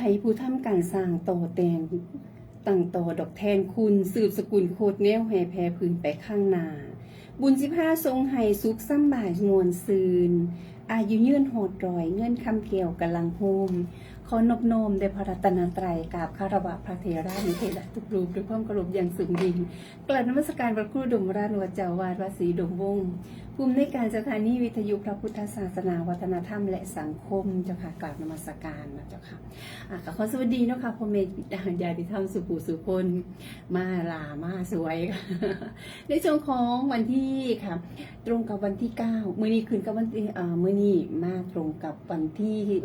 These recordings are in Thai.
ภัยผู้ทำการสร้างโตแตนตั้งโตดอกแทนคุณสืบสกุลโคตรแนวแห่แพร่พื้นไปข้างหน้าบุญ15ทรงให้สุขซ้ำบ่ายมวลซืนอายุยืนโหดรอยเงื่อนคำเกี่ยวกำลังโฮมขอนบน้อมแด่พระรัตนตรัยกราบคารวะพระเถระนิเทศทุกรูปด้วยความเคารพอย่างสูงยิ่งกราบนมัสการพระครูดมราชวัดเจ้าวาดวัดศรีดมวงศ์ภูมิในการสถานีวิทยุพระพุทธศาสนาวัฒนธรรมและสังคมเจ้าค่ะกราบนมัสการนะเจ้าค่ะขอสวัสดีเนาะค่ะพ่อแม่ญาติธรรมสุภูสุคนมาลามาสวยในช่วงของวันที่ค่ะตรงกับวันที่9มื้อนี้คืนกับวันที่มื้อนี้มาตรงกับวั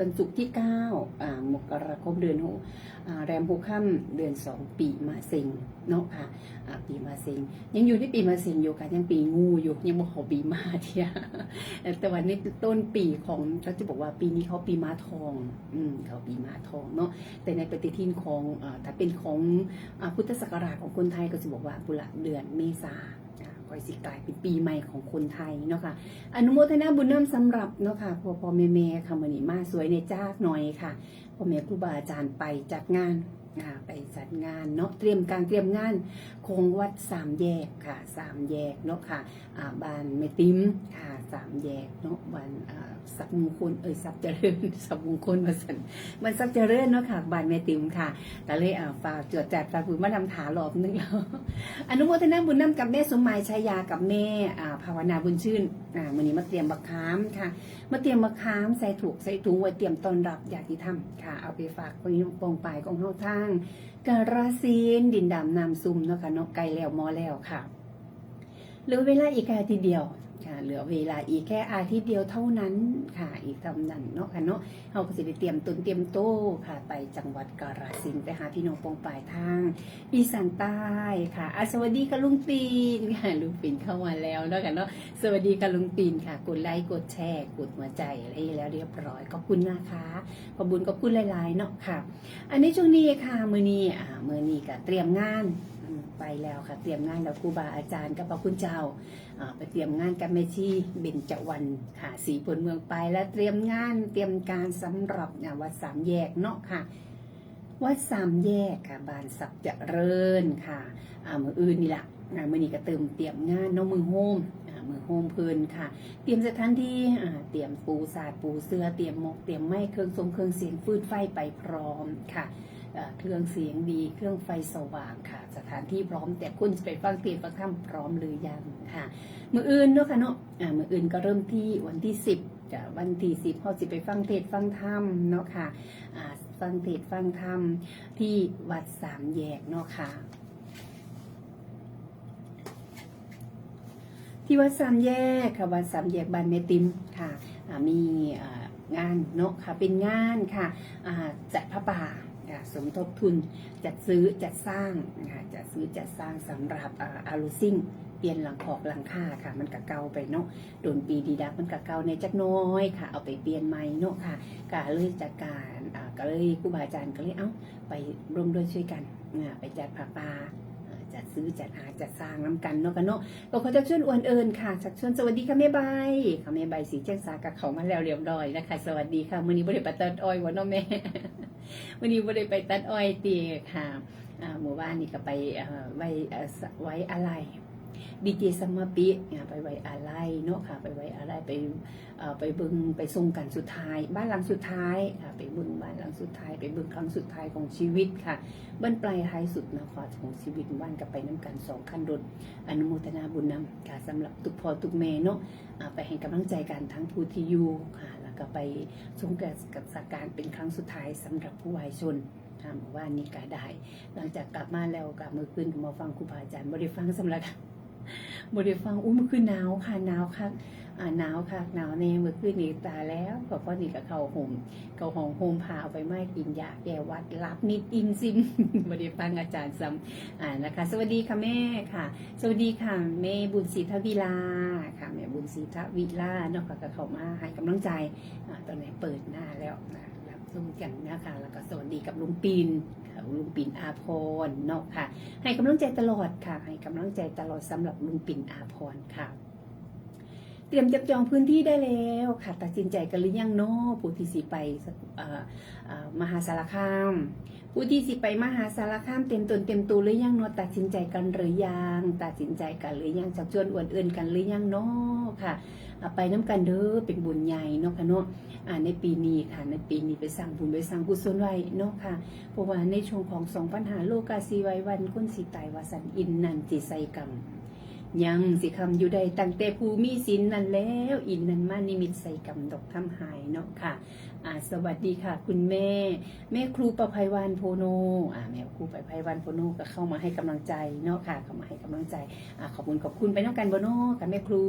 นศุกร์ที่9มกราคมเดือน6แรม6ค่ำเดือน2ปีมะเส็งเนาะค่ะปีมะเส็งยังอยู่ที่ปีมะเส็งอยู่ค่ะยังปีงูอยู่ยังบ่เข้าปีม้าเที่ยแต่วันนี้ต้นปีของเขาจะบอกว่าปีนี้เขาปีม้าทองเขาปีม้าทองเนาะแต่ในปฏิทินของถ้าเป็นของพุทธศักราชของคนไทยก็จะบอกว่าปุระเดือนเมษาคอยสิกลายเป็นปีใหม่ของคนไทยเนาะค่ะอนุโมทนาบุญน้ำสำหรับเนาะค่ะพ่อแม่ค่ะมื้อนี้มาสวยในจ้ากหน่อยค่ะพ่อแม่ครูบาอาจารย์ไปจัดงานไปจัดงานเนาะเตรียมงานคงวัด3แยกค่ะ3แยกเนาะค่ะบ้านแม่ติ๋มค่ะ3แยกเนาะบ้านสับมงคลสับเจริญสับมงคลมาสั่นมันสับเจริญเนาะค่ะบ้านแม่ติ๋มค่ะแต่เลยฝากจวดจัดฝากผู้มาทำถารอบนึงแล้วอนุโมทนาบุญนำกับแม่สมหมายชายากับแม่ภาวนาบุญชื่นมื้อนี้มาเตรียมบักขามค่ะมาเตรียมบักขามใส่ถุงไว้เตรียมต้อนรับญาติธรรมค่ะเอาไปฝากคนนี้ปองปลายของเฮาทางกาฬสินธุ์ดินดำน้ำซุ่มเนาะค่ะเนาะไกลแล้วมอแล้วค่ะเหลือเวลาอีกอาทิตย์เดียวค่ะเหลือเวลาอีกแค่อาทิตย์เดียวเท่านั้นค่ะอีกเท่านั้นเนาะค่ะเนาะเราก็จะได้เตรียมตนเตรียมโต้ค่ะไปจังหวัดกาฬสินธุ์ไปหาพี่น้องปองปลายทางอีสานใต้ค่ะสวัสดีค่ะลุงปีนค่ะลุงปีนเข้ามาแล้วเนาะค่ะเนาะสวัสดีค่ะลุงปีนค่ะกดไลค์กดแชร์กดหัวใจอะไรแล้วเรียบร้อยขอบคุณนะคะขอบคุณหลายๆเนาะค่ะอันนี้ช่วงนี้ค่ะมื้อนี้ก็เตรียมงานไปแล้วค่ะเตรียมงานแล้วครูบาอาจารย์กับพระคุณเจ้าไปเตรียมงานกับแม่ชีเบญจวรรณค่ะศรีพลเมืองไปแล้วเตรียมการสำหรับวัด3แยกเนาะค่ะวัด3แยกค่ะบ้านสับเจริญค่ะมื้ออื่นนี่ล่ะมื้อนี้ก็เตรียมงานเนาะมือโฮมเพิ่นค่ะเตรียมสถานที่เตรียมปูสาดปูเสื้อเตรียมหมกเตรียมไม้เครื่องเสียงฟืดไฟไปพร้อมค่ะเครื่องเสียงดีเครื่องไฟสว่างค่ะสถานที่พร้อมแต่คุณจะไปฟังเทศน์ฟังธรรมพร้อมหรือยังค่ะมื้ออื่นเนาะค่ะเนาะมื้ออื่นก็เริ่มที่วันที่10จ้ะวันที่10เฮาสิไปฟังเทศน์ฟังธรรมเนาะค่ะฟังเทศน์ฟังธรรมที่วัด3แยกเนาะค่ะที่วัด3แยกค่ะวัด3แยกบ้านแม่ติ๋มค่ะมีงานเนาะค่ะเป็นงานค่ะจัดพระป่าสมทบทุนจัดซื้อจัดสร้างจัดซื้อจัดสร้างสำหรับอารูซิ่งเปลี่ยนหลังคอกหลังคาค่ะมันกะเก่าไปเนาะโดนปีดีดักมันกะเก่าในจักน้อยค่ะเอาไปเปลี่ยนใหม่เนาะค่ะกะเลยจัดการก็เลยครูบาอาจารย์ก็เลยไปร่วมด้วยช่วยกันไปจัดพระป่าจัดซื้อจัดหาจัดสร้างน้ำกันเนาะกันเนาะก็ขอจะชวนอวนเอิญค่ะชักชวนสวัสดีค่ะแม่ใบค่ะแม่ใบสีแจ้งสากับเขามาแล้วเรียบร้อยนะคะสวัสดีค่ะมื้อนี้บ่ได้ไปตัดอ้อยวะเนาะแม่วันนี้บ่ได้ไปตัดอ้อยตีค่ะหมู่บ้านนี่ก็ไปไว้อะไรดีเจสมปิไปไว้อะไรเนาะค่ะไปไว้อะไรไปเบิ่งไปส่งกันสุดท้ายบ้านหลังสุดท้ายไปเบิ่งบ้านหลังสุดท้ายไปเบิ่งครั้งสุดท้ายของชีวิตค่ะบ้านปลายท้ายสุดนะคะของชีวิตบ้านกับไปน้ำกัน2คันรถอนุโมทนาบุญนำค่ะสำหรับทุกพ่อทุกแม่เนาะไปให้กำลังใจกันทั้งผู้ที่อยู่ค่ะก็ไปชมกับสการเป็นครั้งสุดท้ายสำหรับผู้วายชนว่านี่ก็ได้หลังจากกลับมาแล้วกับมือคืนมาฟังครูบาอาจารย์บริฟังสำหรับบ่ได้ฟังมือคืนหนาวค่ะหนาวค่ะหนาวค่ะหนาวแน่มือคืนนี่ตาแล้วก็พอนี่กับเขาห่มพาเอาไปไม่กินยาแก้วัดรับนิดอินซิมบ่ได้ฟังอาจารย์ซ้ำนะคะสวัสดีค่ะแม่ค่ะสวัสดีค่ะแม่บุญศรีทวิลาค่ะแม่บุญศรีทวิลาเนาะก็เขามาให้กำลังใจตอนไหนเปิดหน้าแล้วรับชมกันนะคะแล้วก็สวัสดีกับลุงปีนลุงปิ่นอาภรณ์เนาะค่ะให้กำลังใจตลอดค่ะให้กำลังใจตลอดสำหรับลุงปิ่นอาภรณ์ค่ะ รียมจับจองพื้นที่ได้แล้วค่ะตัดสินใจกันหรือยังเนาะผู้ที่สิไปมหาสารคามผู้ที่สิไปมหาสารคามเต็มตนเต็มตัวหรือยังเนาะตัดสินใจกันหรือยังตัดสินใจกันหรือยังจักชวนอวดเอิ้นกันหรือยังเนาะค่ะไปน้ำกันเด้อเป็นบุญใหญ่เนาะค่ะเนาะในปีนี้ค่ะในปีนี้ไปสร้างบุญไปสร้างกุศลไว้เนาะค่ะเพราะว่าในช่วงของ2,500โลกาสีไว้วันคนสิตายวาสันอินนันจิไซกัมยังสิคำอยู่ใดตั้งแต่ผู้มีศีลนั่นแล้วอินนันมานิมิตใส่กำดอกทำหายเนาะค่ะสวัสดีค่ะคุณแม่ครูประภัยวันโพโนแม่ครูประภัยวันโพโนก็เข้ามาให้กำลังใจเนาะค่ะเข้ามาให้กำลังใจขอบคุณไปน้องกันบ่เนาะกับแม่ครู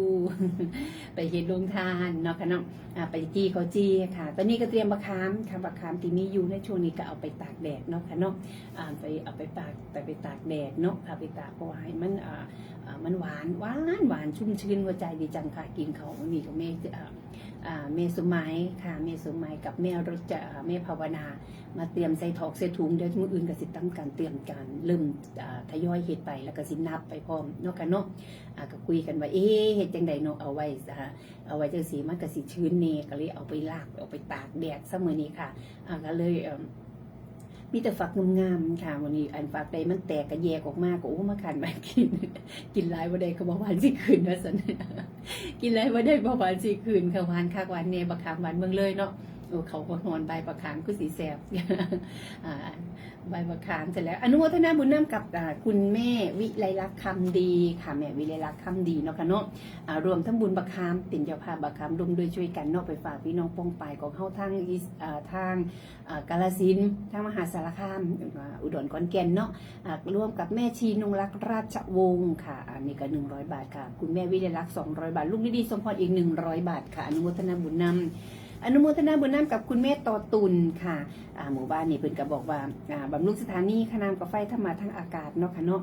ไปเฮ็ดโรงทานเนาะค่ะเนาะไปจี้เขาจี้ค่ะตอนนี้ก็เตรียมบักขามค่ะบักขามที่มีอยู่ในช่วงนี้ก็เอาไปตากแดดเนาะค่ะเนาะไปเอาไปตากแดดเนาะค่ะไปตากเพราะว่าให้มันหวานชุ่มชื้นหัวใจดีจังค่ะกินเขานี่กับแม่สมัยค่ะแม่สมัยกับแม่รถจะแม่ภาวนามาเตรียมใส่ถอกใส่ถุงเดี๋ยวมื้ออื่นก็สิตั้งการเตรียมการเริ่มทยอยเฮ็ดไปแล้วก็สินับไปพร้อมเนาะค่ะเนาะก็คุยกันว่าเฮ็ดจังไดเนาะเอาไว้จังสีมันก็สิชื้นแน่ก็เลยเอาไปลากเอาไปตากแดดซะมื้อนี้ค่ะก็เลยมีแต่ฝักงามๆค่ะวันนี้อันฝักใดมันแตกกระแยกออกมาก็มาขันมากินหลายบ่ได้ก็บ่หวานสิคืนว่าซั่นกินหลายบ่ได้บ่หวานสิคืนค่ะหวานคักหวานแน่บักขามหวานเมืองเลยเนาะเขาก็นอนใบบักขามคือสิแซ่บใบบักขามเสร็จแล้วอนุโมทนาบุญนำกับคุณแม่วิไลลักษณ์คำดีค่ะแม่วิไลลักษณ์คำดีเนาะค่ะเนาะรวมทั้งบุญบักขามเป็นเจ้าภาพบักขามรวมด้วยช่วยกันเนาะไปฝากพี่น้องป้องปายของเฮาทางกาฬสินธุ์ทางมหาสารคามอุดรขอนแก่นเนาะร่วมกับแม่ชีนงรักราชวงศ์ค่ะอันนี้ก็100 บาทค่ะคุณแม่วิไลลักษณ์200 บาทลูกดีๆสมพรอีก100 บาทค่ะอนุโมทนาบุญนำกับคุณแม่ต่อตุนค่ะหมู่บ้านนี่เพิ่นก็บอกว่าบำรุงสถานีขนามกับไฟธรรมะทางอากาศเนาะค่ะเนาะ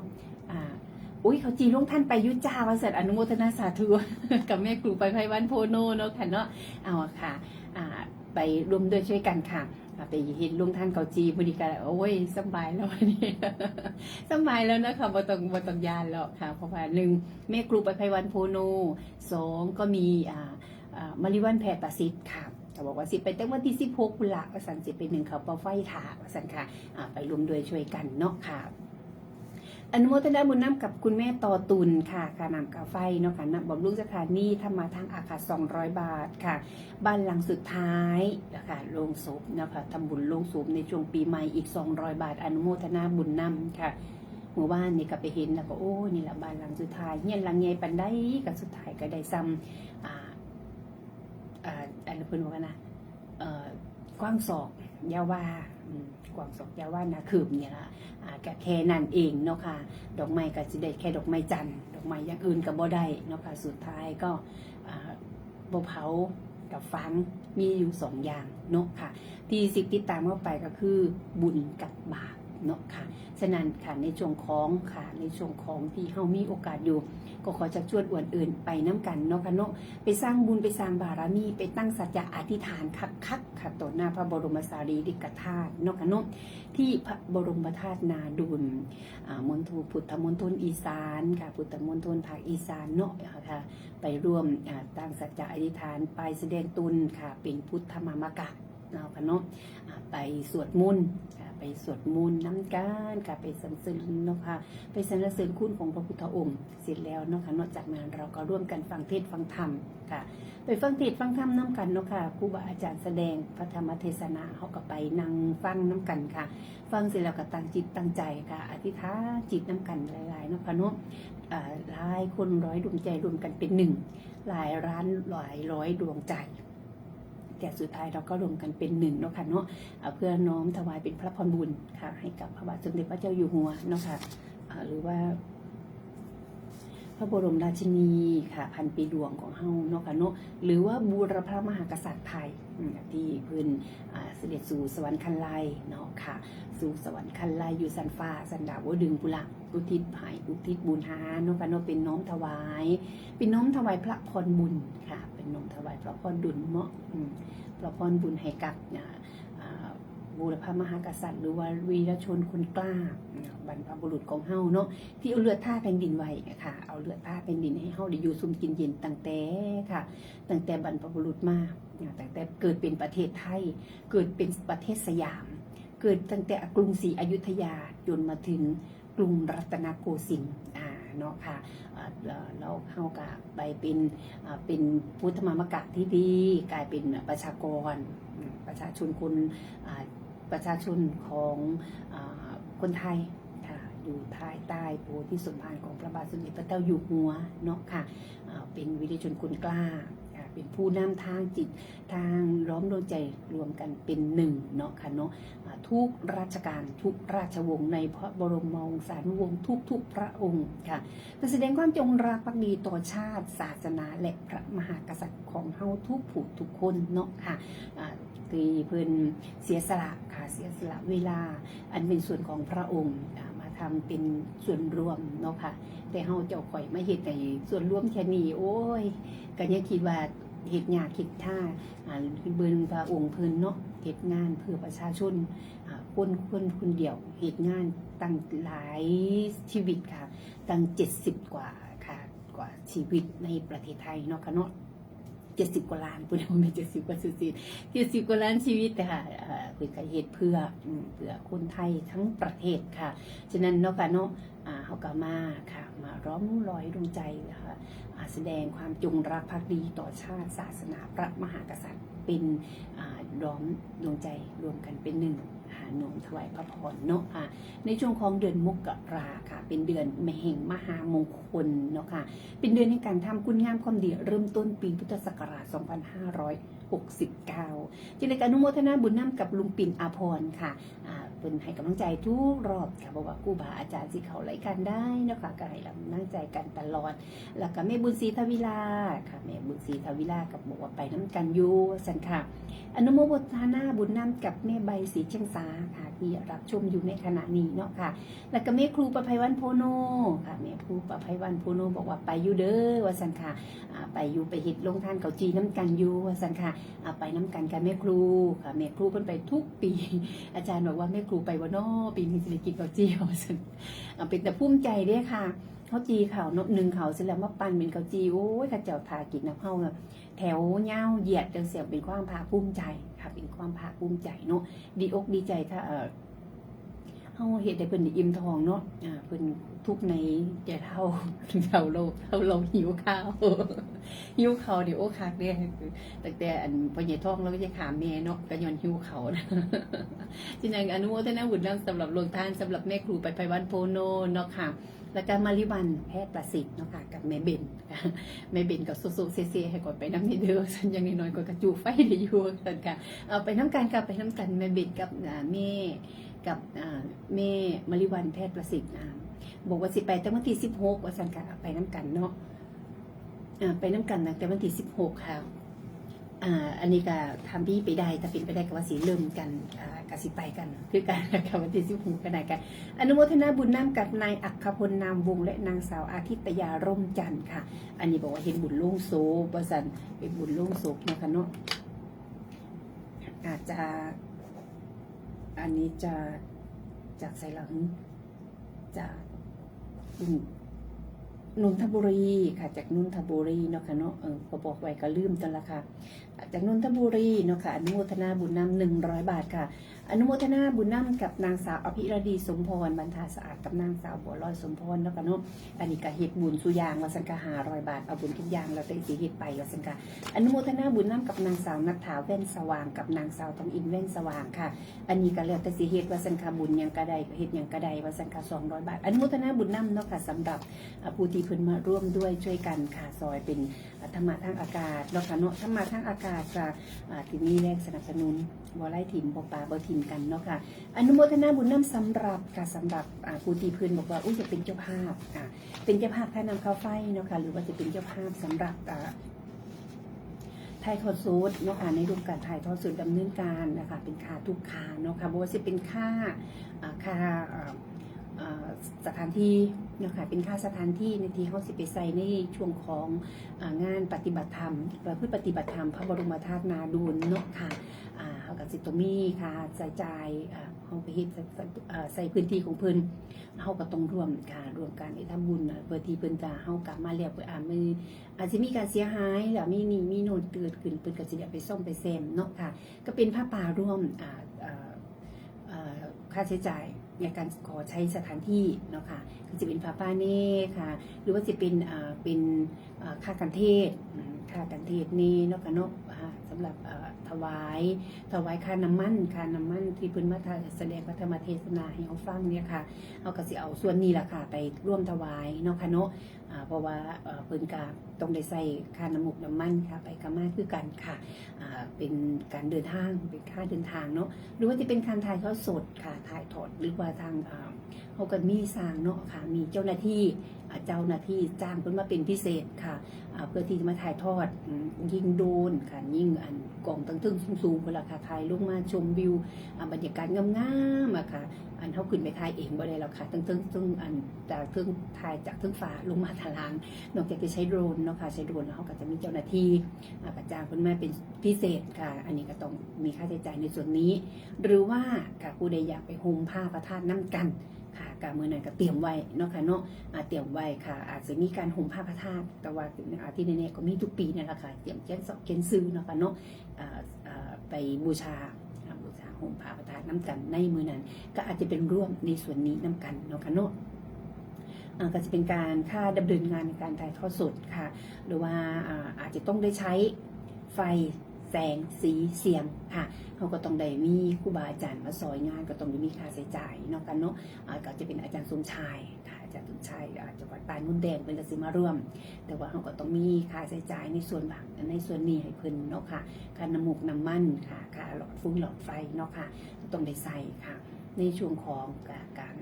เขาจีลงท่านไปยุจ้าวันเสร็จอนุโมทนาสาธุ กับแม่ครูไปไพวันโพโนเนาะค่ะเนาะเอาค่ะไปรวมด้วยช่วยกันค่ะไปเห็นลุงท่านเขาจีบริการโอ้ยสบายแล้ววันนี้ สบายแล้วนะคะบ่ต้องยานแล้วค่ะเพราะว่า1แม่ครูไปไพวันโพโน2ก็มีมาริวันแพรประสิทธิ์ค่ะเขาบอกว่าสิไปตั้งวันที่16กุละว่าสันสิไป1เขาเป่าไฟถาว่าสันค่ะไปรวมด้วยช่วยกันเนาะค่ะอนุโมทนาบุญนำกับคุณแม่ต่อตุนค่ะค่านำกาไฟเนาะค่ะนำบำรุงสถานีทำมาทางอาคา200 บาทค่ะบ้านหลังสุดท้ายนะคะโรงศพนะคะทำบุญโรงศพในช่วงปีใหม่อีก200 บาทอนุโมทนาบุญนำค่ะหมู่บ้านนี่ก็ไปเห็นแล้วก็นี่แหละบ้านหลังสุดท้ายเงี้ยหลังใหญ่ปันได้ก็สุดท้ายก็ได้ซ้ำอันนี้เพิ่นว่านะกว้างศอกยาวากว้างศอกยาวานาคืบเนี่ยละก็แค่นั่นเองเนาะค่ะดอกไม้ก็สิได้แค่ดอกไม้จันทร์ดอกไม้อย่างอื่นก็บ่ได้เนาะค่ะสุดท้ายก็บ่เผากับฝังมีอยู่2อย่างเนาะค่ะที่สิ่งที่ตามเข้าไปก็คือบุญกับบาปเนาะค่ะฉะนั้นค่ะในช่วงของที่เฮามีโอกาสอยู่ก็ขอจะชวนอวนอื่นไปน้ำกันเนาะค่ะเนาะไปสร้างบุญไปสร้างบารมีไปตั้งสัจจะอธิษฐานคักค่ะต่อหน้าพระบรมสารีริกธาตุเนาะค่ะเนาะที่พระบรมธาตุนาดุลมณฑลพุทธมณฑลอีสานค่ะพุทธมณฑลภาคอีสานเนาะค่ะไปร่วมตั้งสัจจะอธิษฐานไปแสดงตนค่ะเป็นพุทธมามกะเนาะค่ะเนาะไปสวดมนต์ไปสวดมนต์น้ำกันค่ะไปสรรเสริญเนาะค่ะไปสรรเสริญคุณของพระพุทธองค์เสร็จแล้วเนาะค่ะนอกจากนั้นเราก็ร่วมกันฟังเทศน์ฟังธรรมค่ะไปฟังเทศน์ฟังธรรมน้ำกันเนาะค่ะครูบาอาจารย์แสดงพระธรรมเทศนาเขาก็ไปนั่งฟังน้ำกันค่ะฟังเสร็จแล้วก็ตั้งจิตตั้งใจค่ะอธิษฐานจิตน้ำกันหลายๆเนาะค่ะเนาะหลายคนร้อยดวงใจรวมกันเป็นหนึ่งหลายล้านหลายร้อยดวงใจแต่สุดท้ายเราก็รวมกันเป็นหนึ่งเนาะค่ะเนาะเพื่อน้อมถวายเป็นพระพรบุญค่ะให้กับพระบาทสมเด็จพระเจ้าอยู่หัวเนาะค่ะหรือว่าพระบรมราชินีค่ะพันปีดวงของเฮาเนาะค่ะเนาะหรือว่าบูรพมหากษัตริย์ไทยที่เพิ่นเสด็จสู่สวรรคันไลเนาะค่ะสู่สวรรคันไลอยู่สันฟ้าสันดาวดึงปุระอุทิศให้อุทิศบุญหาเนาะค่ะเนาะเป็นน้อมถวายพระพรบุญค่ะเป็นน้อมถวายพระพรดุลเนาะพระพรบุญให้กับ บูรพมหากษัตริย์หรือว่าวีรชนคนกล้าบรรพบุรุษของเฮาเนาะที่เอาเลือดท่าแผ่นดินไว้ค่ะเอาเลือดท่าแผ่นดินให้เฮาได้อยู่ซุ่มกินเย็นตั้งแต่ค่ะตั้งแต่บรรพบุรุษมาตั้งแต่เกิดเป็นประเทศไทยเกิดเป็นประเทศสยามเกิดตั้งแต่กรุงศรีอยุธยาจนมาถึงกรุงรัตนโกสินทร์เนาะค่ะเราเข้ากับไปเป็นพุทธมามกะที่ดีกลายเป็นประชากรประชาชนคนประชาชนของคนไทยค่ะอยู่ภายใต้โพธิสมภารของพระบาทสมเด็จพระเจ้าอยู่หัวเนาะค่ะเป็นวิริยชนคนกล้าเป็นผู้นำทางจิตทางล้อมดวงใจรวมกันเป็นหนึ่งเนาะค่ะเนาะทุกราชการทุกราชวงศ์ในพระบรมวงศานุวงศ์ทุกพระองค์ค่ะแสดงความจงรักภักดีต่อชาติศาสนาและพระมหากษัตริย์ของเฮาทุกผู้ทุกคนเนาะค่ะที่เพิ่นเสียสละค่ะเสียสละเวลาอันเป็นส่วนของพระองค์มาทำเป็นส่วนรวมเนาะค่ะแต่เฮาเจ้าข่อยมาเฮ็ดในส่วนรวมแค่นี้โอ้ยก็ยังคิดว่าเฮ็ดยากคิดท่าเบิ่งพระองค์เพิ่นเนาะเฮ็ดงานเพื่อประชาชนคนเดียวเฮ็ดงานตั้งหลายชีวิตค่ะตั้ง70กว่าค่ะกว่าชีวิตในประเทศไทยเนาะค่ะเนาะ70 กว่าล้านพูดไม่70 กว่า70 กว่าล้านชีวิตค่ะเป็นการเหตุเพื่อคนไทยทั้งประเทศค่ะฉะนั้นเนาะค่ะเนาะเขาก็มาค่ะมาร้อมรอยดวงใจค่ะแสดงความจงรักภักดีต่อชาติศาสนาพระมหากษัตริย์เป็นร้อมดวงใจรวมกันเป็นหนึ่งหนุนถวายพระพรเนาะในช่วงของเดือนมกราค่ะเป็นเดือนแห่งมหามงคลเนาะค่ะเป็นเดือนแห่งการทำคุณงามความดีเริ่มต้นปีพุทธศักราช 2569 จึงในการอนุโมทนาบุญน้ำกับลุงปิ่นอาภรณ์ค่ะเป็นให้กำลังใจทุกรอบค่ะบอกว่าครูบาอาจารย์สิเขาไล่กันได้นะคะก็ให้กำลังใจกันตลอดแล้วก็แม่บุญศรีทวิลาค่ะแม่บุญศรีทวิลากับบอกว่าไปน้ำกันอยู่สันค่ะอนุโมทนาบุญน้ำกับแม่ใบศรีเชียงสาค่ะที่รับชมอยู่ในขณะนี้เนาะค่ะแล้วก็แม่ครูประภัยวันโพโนค่ะแม่ครูประภัยวันโพโนบอกว่าไปอยู่เด้อว่าสันค่ะไปอยู่ไปเฮ็ดลงทานเกาจีน้ำกันอยู่ว่าสันค่ะไปน้ำกันกันแม่ครูค่ะแม่ครูเพิ่นไปทุกปีอาจารย์บอกว่าแม่ครูไปวันนอปีนี้สิได้กินเกาจีว่าสันเป็นแต่ภูมิใจเด้ค่ะเขาจีเขานกหนึ่งเขาเสร็จแล้วมาปั่นเป็นเกาจีโอ้ยข้าเจ้าทากินน้ำเฮาแถวเงาเหยียดจังเสียงเป็นความภาคภูมิใจค่ะเป็นความภาคภูมิใจเนาะดีอกดีใจถ้าเฮาเฮ็ดได้เพิ่นได้อิ่มท้องเนาะเพิ่นทุกในจะเท่าเราหิวข้าวหิวข้าวเดี๋ยวโอ้คักเด้แต่อันพ่อใหญ่ท้องเราก็จะถามแม่เนาะก็ย้อนหิวข้าวนะฉะนั้นอนุโมทนาบุญนำสำหรับโรงทานสำหรับแม่ครูไปไพวันโพโนเนาะค่ะแล้วก็มาริวันแพทย์ประสิทธิ์เนาะค่ะกับแม่เบนแม่เบนกับสุเซให้ก่อนไปน้ำนี่เด้อฉันยังน้อยๆก็กระจูไฟได้อยู่กันค่ะเอาไปน้ำกันกับไปน้ำกันแม่เบนกับแม่กับแม่มาริวันแพทย์ประสิทธิ์บอกว่าสิไปตั้งวันที่16ว่าสันค่ะไปน้ำกันเนาะไปน้ำกันนะแต่วันที่16ค่ะอันนี้ก็ทำพี่ไปได้ถ้าเป็นไปได้ก็ว่าสิเริ่มกันกับสิไปกันคือกันกับวันที่16กันได้กันอนุโมทนาบุญน้ำกับนายอัครพลนามวงและนางสาวอาทิตยาร่มจันทร์ค่ะอันนี้บอกว่าเห็นบุญโล่งโศกว่าสันเป็นบุญโล่งโศกนะคะเนาะอาจจะอันนี้จะจากไซหลังจากนนทบุรีค่ะจากนนทบุรีเนาะค่ะเนาะก็บอกไว้ก็ลืมกันละค่ะจากนนทบุรีเนาะค่ะอนุโมทนาบุญนำ100 บาทค่ะอนุโมทนาบุญนำกับนางสาวอภิรดีสมพรบรรทาสะอาดกับนางสาวบัวลอยสมพรเนาะค่ะเนาะอันนี้ก็เฮ็ดบุญสุยางวสังกะ500 บาทเอาบุญทุกอย่างเราได้สิเฮ็ดไปวสังกะอนุโมทนาบุญนำกับนางสาวนัทธาแว่นสว่างกับนางสาวทองอินแว่นสว่างค่ะอันนี้ก็แล้วแต่สิเฮ็ดวสังกะบุญยังกระไดเฮ็ดยังกระไดวสังกะ200 บาทอนุโมทนาบุญนำเนาะค่ะสำหรับผู้ที่เพิ่นมาร่วมด้วยช่วยกันค่ะซอยเป็นธรรมะทางอากาศเนาะค่ะเนาะธรรมะทางอากาศค่ะที่มีแรงสนับสนุนบ่ไล่ถิ่มบ่ปลาบ่ถิ่มกันเนาะค่ะอนุโมทนาบุญนำสำหรับค่ะสำหรับผู้ที่เพิ่นบอกว่าอุ้ยจะเป็นเจ้าภาพเป็นเจ้าภาพท่านำข้าวไฟเนาะค่ะหรือว่าจะเป็นเจ้าภาพสำหรับถ่ายทอดสดเนาะค่ะในรูปการถ่ายทอดสดดำเนินการนะคะเป็นค่าทุกค่าเนาะค่ะบ่ว่าจะเป็นค่าสถานที่เนาะค่ะเป็นค่าสถานที่ในที่เขาสิไปใส่ในช่วงของงานปฏิบัติธรรมเพื่อปฏิบัติธรรมพระบรมธาตุนาดูลเนาะค่ะเขาก็ ก็สิต้องมีค่าใช้จ่ายเฮาไปเฮ็ดใส่พื้นที่ของเพิ่นเฮาก็ต้องร่วมกันทำบุญเพื่อที่เพิ่นจะเฮากลับมาแล้วเพิ่นอาจสิมีการเสียหายแล้วมีหนี้มีโน่นเกิดขึ้นเพิ่นก็สิได้ไปซ่อมไปแซมเนาะค่ะก็เป็นผ้าป่าร่วมค่าใช้จ่ายในการขอใช้สถานที่เนาะค่ะก็จะเป็นผ้าป่าเน่ค่ะหรือว่าจะเป็นค่าการเทศนี่เนาะค่ะเนาะสำหรับถวายค่าน้ำมันที่เพิ่นมาแสดงพระธรรมเทศนาให้เฮาฟังเนี่ยค่ะเอาก็สิเอาส่วนนี้ล่ะค่ะไปร่วมถวายเนาะค่ะเนาะเพราะว่าเพิ่นก็ต้องได้ใช้ค่าน้ำมันค่ะไปกลับมาคือกันค่ะเป็นการเดินทางเป็นค่าเดินทางเนาะหรือว่าจะเป็นการถ่ายทอดสดค่ะถ่ายทอดหรือว่าทางเขาก็มีสร้างเนาะค่ะมีเจ้าหน้าที่จ้างเพิ่นมาเป็นพิเศษค่ะเพื่อที่จะมาถ่ายทอดยิงโดรนค่ะยิงกล่องตั้งสูงๆเวลาค่ะถ่ายลงมาชมวิวบรรยากาศงามๆค่ะเขาขึ้นไปถ่ายเองบ่ได้แล้วค่ะตั้งจากเทิงถ่ายจากเทิงฟ้าลงมาทางนอกจากจะใช้โดรนเนาะค่ะใช้โดรนแล้วเขาก็จะมีเจ้าหน้าที่ประจ้างเพิ่นมาเป็นพิเศษค่ะอันนี้ก็ต้องมีค่าใช้จ่ายในส่วนนี้หรือว่าค่ะผู้ใดอยากไปห่มผ้าพระธาตุน้ำกันค่ะการมื้อนั้นก็เตรียมไว้เนาะค่ะเนาะเตรียมไว้ค่ะอาจจะมีการห่มผ้าพระธาตุแต่ว่าที่แน่ๆก็มีทุกปีนั่นแหละค่ะเตรียมเขียนซื้อเนาะค่ะเนาะไปบูชาห่มผ้าพระธาตุน้ำกันในมื้อนั้นก็อาจจะเป็นร่วมในส่วนนี้น้ำกันเนาะค่ะเนาะก็จะเป็นการค่าดำเนินงานในการถ่ายทอดสดค่ะหรือว่าอาจจะต้องได้ใช้ไฟแสงสีเสียงค่ะเขาก็ต้องได้มีครูบาอาจารย์มาสอนงานก็ต้องมีค่าใช้จ่ายเนาะกันเนาะก็จะเป็นอาจารย์สมชายค่ะอาจารย์สมชายจังหวัดปานมุ่นแดงเป็นกสิมาร่วมแต่ว่าเขาก็ต้องมีค่าใช้จ่ายในส่วนบางในส่วนนี้ให้เพิ่นเนาะค่ะค่าน้ำมันค่ะค่าหลอดฟุ้งหลอดไฟเนาะค่ะต้องได้ใส่ค่ะในช่วงของการ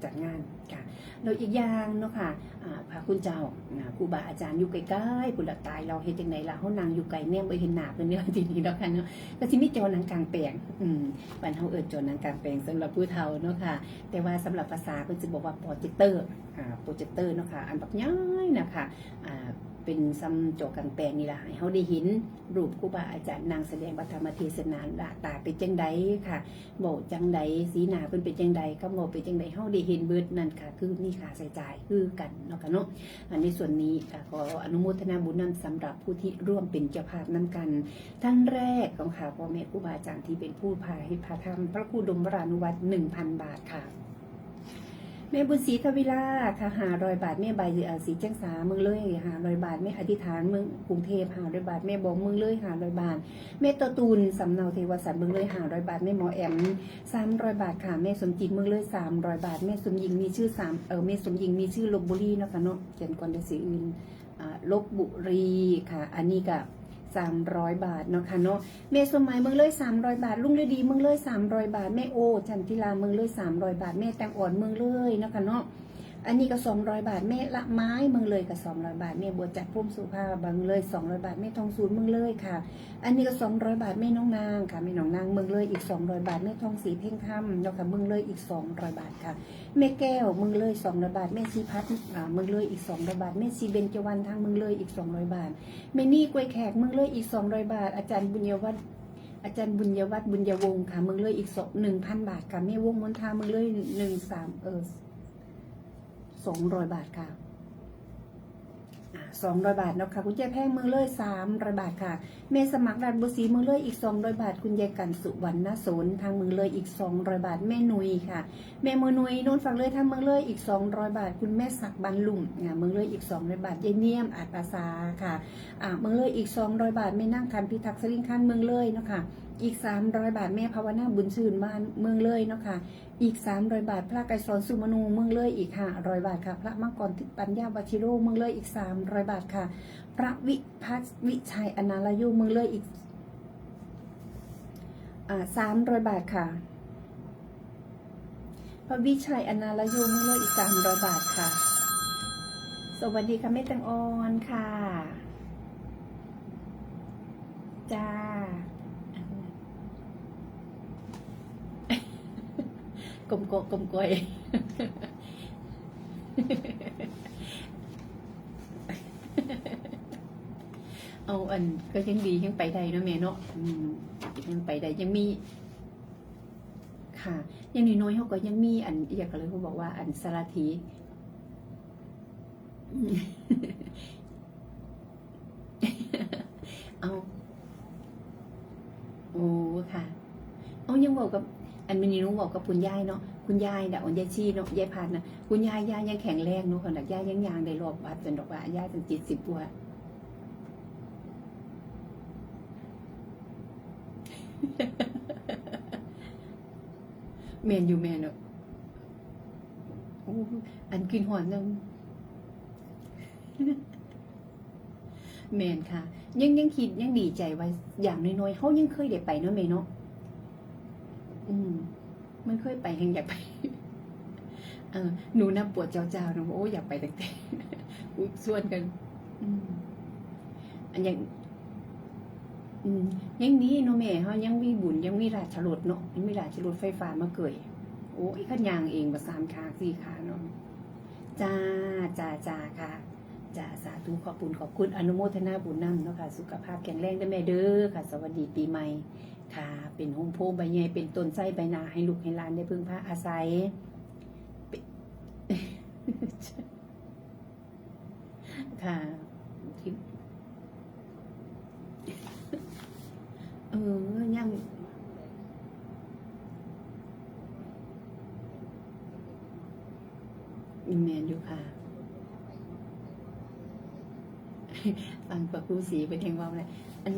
จัดงานค่ะแล้วอีกอย่างเนาะค่ะพระคุณเจ้าครูบาอาจารย์อยู่ใกล้ๆปุระตายเราเฮ็ดจังไดล่ะเฮานางอยู่ไกลแนมบ่เห็นหน้าเพิ่นเด้อทีนี้เนาะค่ะเนาะก็สิมีจอหนังกลางแปลงบ้านเฮาเอิ้นจอหนังกลางแปลงสำหรับผู้เฒ่าเนาะค่ะแต่ว่าสำหรับภาษาเพิ่นสิบอกว่าโปรเจคเตอร์เนาะค่ะอันบักย้อยนะคะเป็นซ้ำจอกลางแปลงนี่ล่ะให้เฮาได้เห็นรูปครูบาอาจารย์นางแสดงพระธรรมเทศนาหน้าตาเป็นจังไดค่ะเว้าจังไดสีหน้าเพิ่นเป็นจังไดคำเว้าเป็นจังไดเฮาได้เห็นเบิดนั่นค่ะคือมีค่าใช้จ่ายคือกันเนาะค่ะเนาะในส่วนนี้ขออนุโมทนาบุญนั้นสำหรับผู้ที่ร่วมเป็นเจ้าภาพนำกันท่านแรกของค่ะพ่อแม่ครูบาอาจารย์ที่เป็นผู้พาให้พาทำพระครูดมวรานุวัตร 1,000 บาทค่ะแม่บุญศรีทวิลาค่ะ500 บาทแม่ใบสีแจ้งสาเมืองเลย500 บาทแม่อธิษฐานเมืองกรุงเทพ500 บาทแม่บอกเมืองเลย500 บาทแม่ตะตูนสำเนาเทวสันเมืองเลย500 บาทแม่หมอแอม300 บาทค่ะแม่สมจิตเมืองเลย300 บาทแม่สมยิงมีชื่อแม่สมยิงมีชื่อลพบุรีเนาะค่ะเนาะเขียนก่อนเดี๋ยวสิอื่นลพบุรีค่ะอันนี้ก็300 บาทเนาะค่ะเนาะแม่สมัยเมืองเลย300 บาทลุงฤดีเมืองเลย300 บาทแม่โอจันทิลาเมืองเลย300 บาทแม่แตงอ่อนเมืองเลยเนาะค่ะเนาะอันนี้ก็200 บาทแม่ละไม้เมืองเลยก็200 บาทแม่บัวจัดพุ่มสุภาพเมืองเลย200 บาทแม่ทองศูนย์เมืองเลยค่ะอันนี้ก็200 บาทแม่น้องนางค่ะแม่น้องนางเมืองเลยอีก200 บาทแม่ทองศรีเพ่งค่ำเนาะค่ะเมืองเลยอีก200 บาทค่ะแม่แก้วเมืองเลย200 บาทแม่ชีพัฒน์เมืองเลยอีก200 บาทแม่ชีเบญจวรรณทางเมืองเลยอีก200 บาทแม่นี่กล้วยแขกเมืองเลยอีก200 บาทอาจารย์บุญยวัฒน์บุญยวงศ์ค่ะเมืองเลยอีก1,000 บาทค่ะแม่วงมณฑาเมืองเลย200 บาทค่ะ200 บาทเนาะค่ะคุณยายแพงเมืองเลย300 บาทค่ะแม่สมัครราชบุรีเมืองเลยอีก200 บาทคุณยายกันสุวรรณโสนทางเมืองเลยอีก200 บาทแม่นุยค่ะแม่มือนุยโน้นฝั่งเลยทางเมืองเลยอีก200 บาทคุณแม่ศักดิ์บรรลุมเมืองเลยอีก200 บาทยายเนียมอาจภาษาค่ะเมืองเลยอีก200 บาทแม่นั่งคันพิทักษ์สลิงคันเมืองเลยเนาะค่ะอีก300 บาทแม่ภาวนาบุญชื่นบ้านเมืองเลยเนาะค่ะอีก300 บาทพระไกรสอนสุมนูเมืองเลยอีก500 บาทค่ะพระมังกรปัญญาวชิโรเมืองเลยอีก300 บาทค่ะพระวิชัยอนาลายุเมืองเลยอีก300 บาทค่ะพระวิชัยอนาลายุเมืองเลยอีก300 บาทค่ะสวัสดีค่ะแม่ตังออนค่ะจ้ากลมกลอยเอาอันก็ยังดียังไปได้เนาะแม่เนาะ ยังไปได้ยังมีค่ะยังน้อยๆเขาก็ยังมีอันอยากเลยเขาบอกว่าอันสารถีเอาโอ้ค่ะเอายังบอกกับอันมินินุบอกกับคุณยายเนาะคุณยายน่ะอันยายชีเนาะยายพันนะคุณยายยังแข็งแรงเนาะขนาดยายยังยางได้รอบวัดจนดอกว่ายายจน70 ปัวแมนอยู่แมนเนาะโอ้อันกินหอนนึงแมนค่ะ ยังคิดยังดีใจว่าอย่างน้อยๆเขายังเคยได้ไปเนาะแม่เนาะมันเคยไปแห่งอยากไปหนูน่ะปวดเจ้าๆนะโอ้อยากไปแต่ส่วนกัน อันยังนี้เนาะแม่เขายังมีบุญยังมีราชรถเนาะยังมีราชรถไฟฟ้ามาเกยโอ้ยขันยางเองมา3 ขา4 ขาเนาะจ้าค่ะจ้าสาธุขอบคุณอนุโมทนาบุญนำเนาะค่ะสุขภาพแข็งแรงได้แม่เด้อค่ะสวัสดีปีใหม่ค่ะเป็นโฮมโพใบใหญ่เป็นต้นไส้ใบนาให้ลูกให้หลานได้พึ่งพาอาศัยค่ะยังแมนอยู่ค่ะฟังปะครูสีเป็นเทงว่าอะไรอัน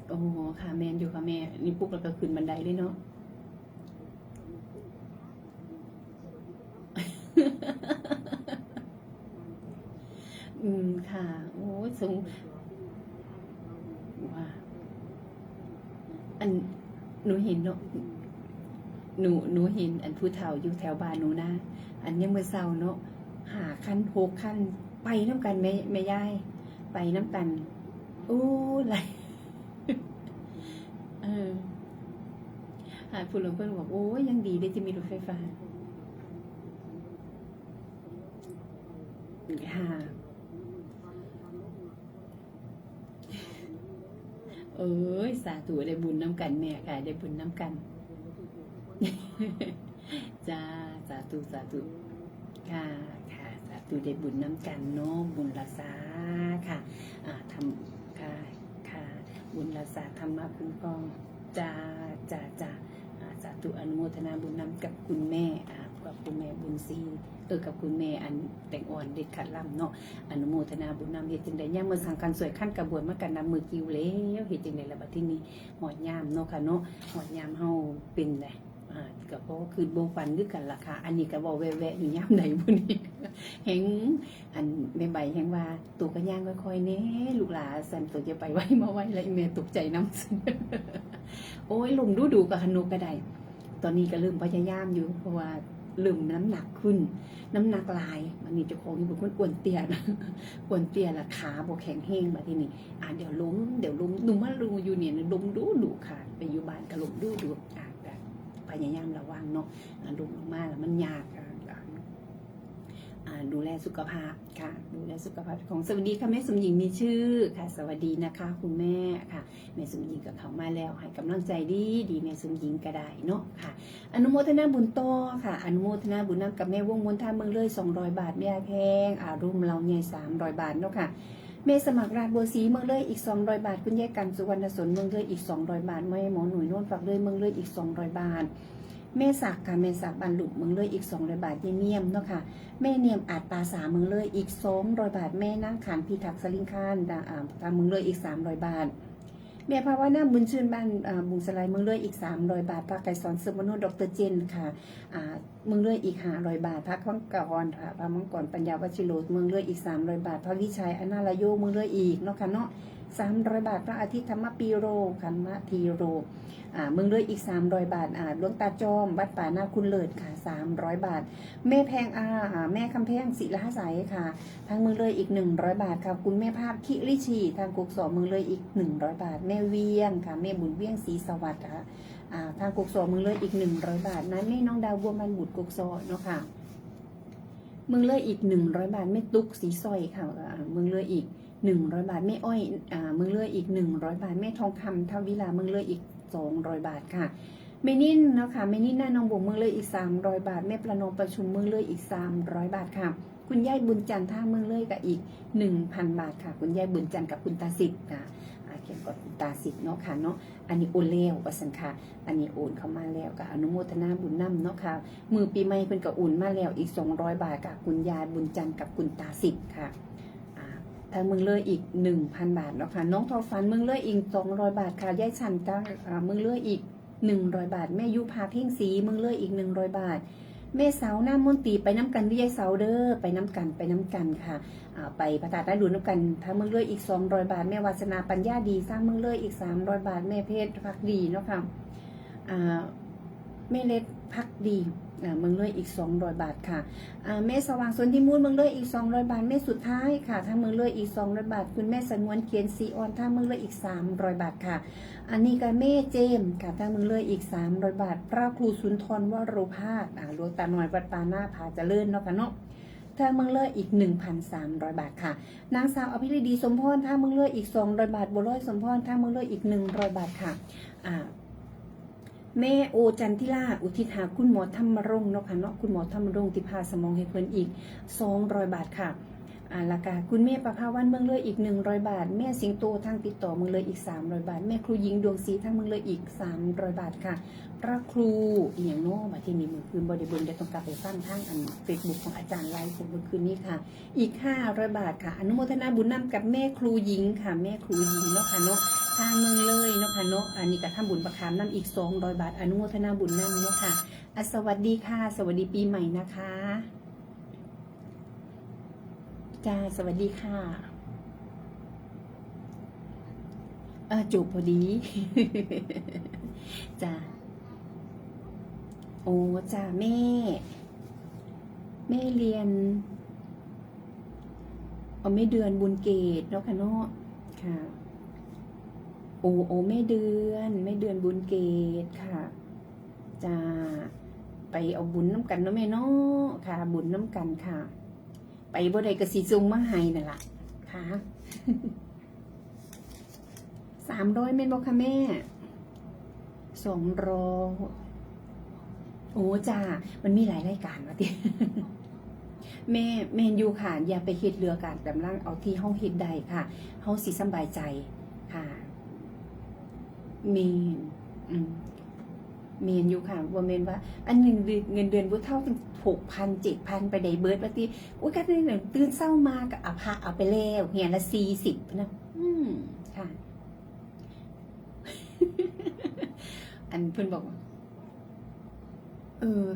โอ้ค่ะแมนอยู่ค่ะแม่นี่ปุ๊บแล้วก็ขึ้นบันไดเลยเนาะค่ะโอ้สูงว่าอันหนูเห็นเนาะหนูเห็นอันผู้เฒ่าอยู่แถวบ้านหนูนะอันยังเมื่อเช้าเนาะ5 ขั้น6 ขั้นไปน้ำกันแม่ยายไปน้ำกันโอ้ไรผู้หลวงเพื่อนบอกโอ้ยังดีได้จะมีรถไฟฟ้าค่ะสาธุได้บุญน้ำกันแม่ค่ะได้บุญน้ำกันจ้าสาธุค่ะสาธุได้บุญน้ำกันเนาะบุญรักษาค่ะทำค่ะบุญรักษาธรรมะคุ้มครองจ้าสาธุอนุโมทนาบุญนำกับคุณแม่กับคุณแม่บุญศรีกับคุณแม่อันแต่งอ่อนเด็ดขัดล่ำเนาะอนุโมทนาบุญนำเหตุจึงได้ย่างเมื่อสังการสวยขั้นกระบวนมากันนำมือกิ้วแล้วเหตุจึงได้ระบาดที่นี่หอดยามเนาะค่ะเนาะหอดยามเฮาเป็นไงก็เพราะคือโบฟันด้วยกันราคาอันนี้ก็บอกแวะอยู่ย่ำไหนบุนี้แหงอันแม่ใบแหงว่าตัวก็ย่างค่อยๆเน่ลูกหลาสันตัวจะไปไว้มาไว้แล้วแม่ตกใจน้ำโอ้ยลมดูกับขนุกก็ได้ตอนนี้ก็เริ่มพยายามอยู่เพราะว่าเริ่มน้ำหนักขึ้นน้ำหนักลายมันนี่เจ้าของที่เป็นคนอ้วนเตี้ยนะอ้วนเตี้ยละขาบวแข็งแห้งมาที่นี่เดี๋ยวล้มหนูมาลูอยู่เนี่ยล้มดูค่ะไปอยู่บ้านก็ล้มดูพยายามระวังเนาะลงมาแล้วมันยากดูแลสุขภาพค่ะดูแลสุขภาพของสวัสดีค่ะแม่สมหญิงมีชื่อค่ะสวัสดีนะคะคุณแม่ค่ะแม่สมหญิงกับเขามาแล้วให้กำลังใจดีแม่สมหญิงก็ได้เนาะค่ะอนุโมทนาบุญโตค่ะอนุโมทนาบุญนำกับแม่วงมนท่าเมืองเลย200 บาทแม่แพงรุ่มเราใหญ่300 บาทเนาะค่ะแม่สมัครราชบัวศรีเมืองเลยอีก200 บาทคุณยายกันสุวรรณสนเมืองเลยอีก200 บาทแม่หมอหนุ่ยโน่นฝากเลยเมืองเลยอีก200 บาทแม่ศักค่ะแม่ศักบรรลุเมืองเลยอีก200 บาทเนียมเนาะค่ะแม่เนียมอาจปาสาเมืองเลยอีก200 บาทแม่นั่งขันพิทักษ์สลิงคานตามเมืองเลยอีก300 บาทแม่ภาวนาบุญชื่นบ้านบุงสลายเมืองเลยอีก300 บาทพระไก่สอนสมโนดรเจนค่ะเมืองเลยอีก500 บาทพระมังกรพระมังกรปัญญาวชิโรเมืองเลยอีก300 บาทพระวิชัยอนาลโยเมืองเลยอีกเนาะค่ะเนาะ300 บาทพระอาทิตย์ธรรมปีโรคันมะทีโรเมืองเลยอีก300 บาทหลวงตาจอมวัดป่านาคุณเลิศค่ะ300 บาทแม่แพงแม่คำแพงศิลาใสค่ะทางเมืองเลยอีก100 บาทค่ะคุณแม่ภาพคิริชีทางกุกสอเมืองเลยอีก100 บาทแม่เวียงค่ะแม่บุญเวียงศรีสวัสดิ์ค่ะทางกุกสอเมืองเลยอีก100 บาทนะแม่น้องดาวบัวมันบุตรกุกสอเนาะค่ะ มึงเลยอีก100 บาทแม่ตุ๊กสีสร้อยค่ะมึงเลยอีก100 บาทแม่อ้อยมึงเลยอีก100 บาทแม่ทองคำทวิลามึงเลยอีก200 บาทค่ะเมนินเนาะค่ะเมนินหน้าน้องบุ๋มมึงเลยอีก300 บาทแม่ประนมประชุมมึงเลยอีก300 บาทค่ะคุณยายบุญจันทร์ท่ามึงเลยกับอีก1,000 บาทค่ะคุณยายบุญจันทร์กับคุณตาสิทธิ์ค่ะเขียนก่อนคุณตาสิทธิ์เนาะค่ะเนาะอันนี้โอนแล้วประสันค่ะอันนี้โอนเข้ามาแล้วกับอนุโมทนาบุญนำเนาะค่ะมือปีใหม่เพิ่นก็โอนมาแล้วอีก200 บาทกับคุณยายบุญจันทร์กับคุณตาสิทธิ์ค่ะทางมึงเลยอีก1,000 บาทเนาะค่ะน้องทอฟันมึงเลยอีก200 บาทค่ะยายชันก้ามึงเลยอีก100 บาทแม่ยุพาเพ่งสีมึงเลยอีก100 บาทแม่เสาหน้ามนตรีไปน้ำกันด้วยยายเสาเด้อไปน้ำกันค่ะไปพระธาตุได้ดูน้ำกันทางมึงเลยอีก200 บาทแม่วาสนาปัญญาดีสร้างมึงเลยอีก300 บาทแม่เพชรพักดีเนาะค่ะแม่เล็ดพักดีมึงเลยอีก200 บาทค่ะแม่สว่างสนที่มูลมึงเลยอีก200 บาทแม่สุดท้ายค่ะถ้ามึงเลยอีก200 บาทคุณแม่สงวนเขียนซีออนถ้ามึงเลยอีก300 บาทค่ะอันนี้ก็แม่เจมค่ะถ้ามึงเลยอีก300 บาทพระครูสุนทรวโรภาสหลวงตาหน่อยวัดปาหน้าผาเจริญเนาะค่ะเนาะถ้ามึงเลยอีก 1,300 บาทค่ะนางสาวอภิรดีสมพรถ้ามึงเลยอีก200 บาทบัวลอยสมพรถ้ามึงเลยอีก100 บาทค่ะแม่โอจันทิราอุทิศหาคุณหมอธรรมรงค์เนาะค่ะเนาะคุณหมอธรรมรงค์ที่พาสมองให้เพิ่นอีก200 บาทค่ะราคาคุณแม่ประภาวันเมืองเลยอีก100 บาทแม่สิงโตทางติดต่อเมืองเลยอีก300 บาทแม่ครูหญิงดวงศรีทางเมืองเลยอีก300 บาทค่ะพระครูอย่างโน้มาที่นี่มือคืนบริบูรณ์ได้ต้องกลับไปฟังทางเฟซบุ๊กของอาจารย์ไลฟ์เมื่อคืนนี้ค่ะอีก500 บาทค่ะอนุโมทนาบุญนำกับแม่ครูหญิงค่ะแม่ครูหญิงเนาะค่ะเนาะทางเมืองเลยเนาะค่ะเนาะอันนี้ก็ทำบุญประคามน้ำอีก200 บาทอนุโมทนาบุญนำเนาะค่ะสวัสดีค่ะสวัสดีปีใหม่นะคะจ้าสวัสดีค่ะจบพอดี จ้าโอ้จ้าแม่เรียนไม่เดือนบุญเกตเนาะค่ะเนาะค่ะโอ้แม่เดือนบุญเกตค่ะจ้าไปเอาบุญน้ำกันเนาะแม่เนาะค่ะบุญน้ำกันค่ะไปบ่ได้กระสีจุงมาให้นั่นล่ะค่ะ300เม่นบอกค่ะแม่200โอ้จ้ามันมีหลายรายการวะติ แม่นอยู่ค่ะอย่าไปเฮ็ดเรือการกำลังเอาที่เฮาเฮ็ดได้ค่ะเฮาสิสบายใจค่ะเมนอยู่ค่ะว่าเมนว่าอันหนึ่งเงินเดือนบ่เท่าถึง6,000 7,000ไปได้เบิดว่าติโอ้ยก็ได้ตื่นเช้ามาก็เอาไปแล้วเฮียละ40นะค่ะ อันเพิ่นบอก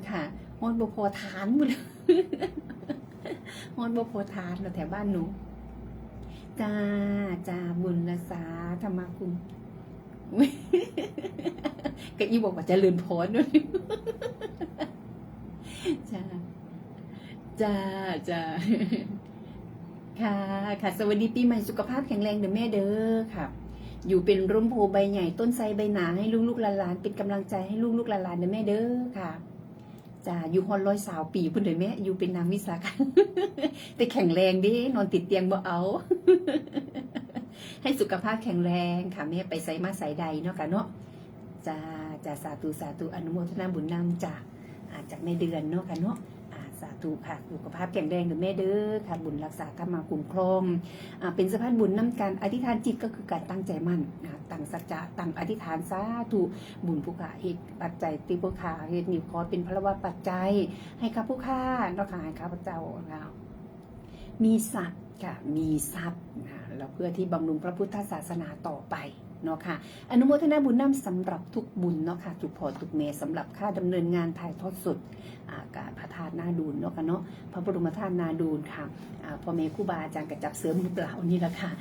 ค่ะฮอดบ่พอทานหมดฮอดบ่พอทานแล้วแถวบ้านหนูจ้าบุญรักษาธรรมคุณก็อีบอกว่าจะเลื่อนพรด้วยจ้าค่ะสวัสดีปีใหม่สุขภาพแข็งแรงเด้อแม่เด้อค่ะอยู่เป็นร่มโพใบใหญ่ต้นไทรใบหนาให้ลูกๆหลานๆเป็นกำลังใจให้ลูกๆหลานๆเด้อแม่เด้อค่ะจ้าอยู่ฮอน120 ปีพุ่นเด้อแม่อยู่เป็นนางวิสาขแต่แข็งแรงดินอนติดเตียงบ่เอาให้สุขภาพแข็งแรงค่ะแม่ไปไสมาไสใดเนาะค่ะเนาะจ้าสาธุอนุโมทนาบุญนำจากในเดือนเนาะค่ะเนาะสาธุค่ะสุขภาพแข็งแรงเด้อแม่เด้อค่ะบุญรักษาธรรมาคุ้มครองเป็นสะพานบุญนำการอธิษฐานจิตก็คือการตั้งใจมั่นตั้งสัจจะตั้งอธิษฐานสาธุบุญผู้ขาเฮ็ดปัจจัยติผู้ขาเฮ็ดนิวขอเป็นพระวปัจจัยให้ข้าผู้ข้าเนาะค่ะให้ข้าพเจ้ามีสัตว์ค่ะมีทรัพย์แล้วเพื่อที่บำรุงพระพุทธศาสนาต่อไปเนาะค่ะอนุโมทนาบุญนำสำหรับทุกบุญเนาะค่ะทุกพอทุกเมสำหรับค่าดำเนินงานถ่ายทอดสดการพระธาตุนาดูนเนาะค่ะเนาะพระบรมธาตุนาดูนค่ะพ่อแม่ครูบาอาจารย์กระจับเสริมมือเปล่านี่แหละค่ะ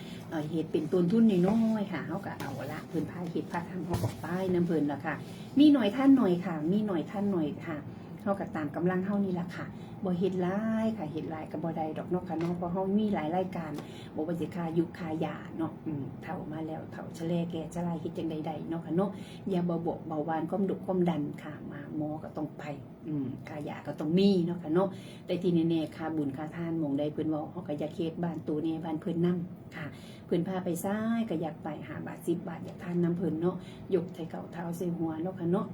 เหตุเป็นต้นทุนน้อยๆค่ะเขาก็เอาละเพิ่นพาเหตุพาทำเขาออกไปน้ำเพิ่นละค่ะมีหน่อยท่านหน่อยค่ะมีหน่อยท่านหน่อยค่ะเขาก็ตามกำลังเฮานี่แหละค่ะ บ่เฮ็ดหลายค่ะเฮ็ดหลายก็บ่ได้ดอกเนาะค่ะเนาะเพราะเฮามีหลายรายการบ่ว่าสิค่ายุคค่ายาเนาะเฒ่ามาแล้วเฒ่าชะแลแก่ชะลาเฮ็ดจังใดๆเนาะค่ะเนาะอย่าเบาเบาหวานความดุความดันค่ะมาหมอก็ต้องไปค่ายาก็ต้องมีเนาะค่ะเนาะแต่ที่แน่ๆค่าบุญค่าทานหม่องใดเพิ่นเว้าเฮาก็อย่าเฮ็ดบ้านตัวแน่บ้านเพิ่นนำค่ะเพิ่นพาไปซ้ายก็อยากไป5 บาท10 บาทอยากทานน้ำเพิ่นเนาะยกใส่เก้าเท้าใส่หัวเนาะค่ะเนาะ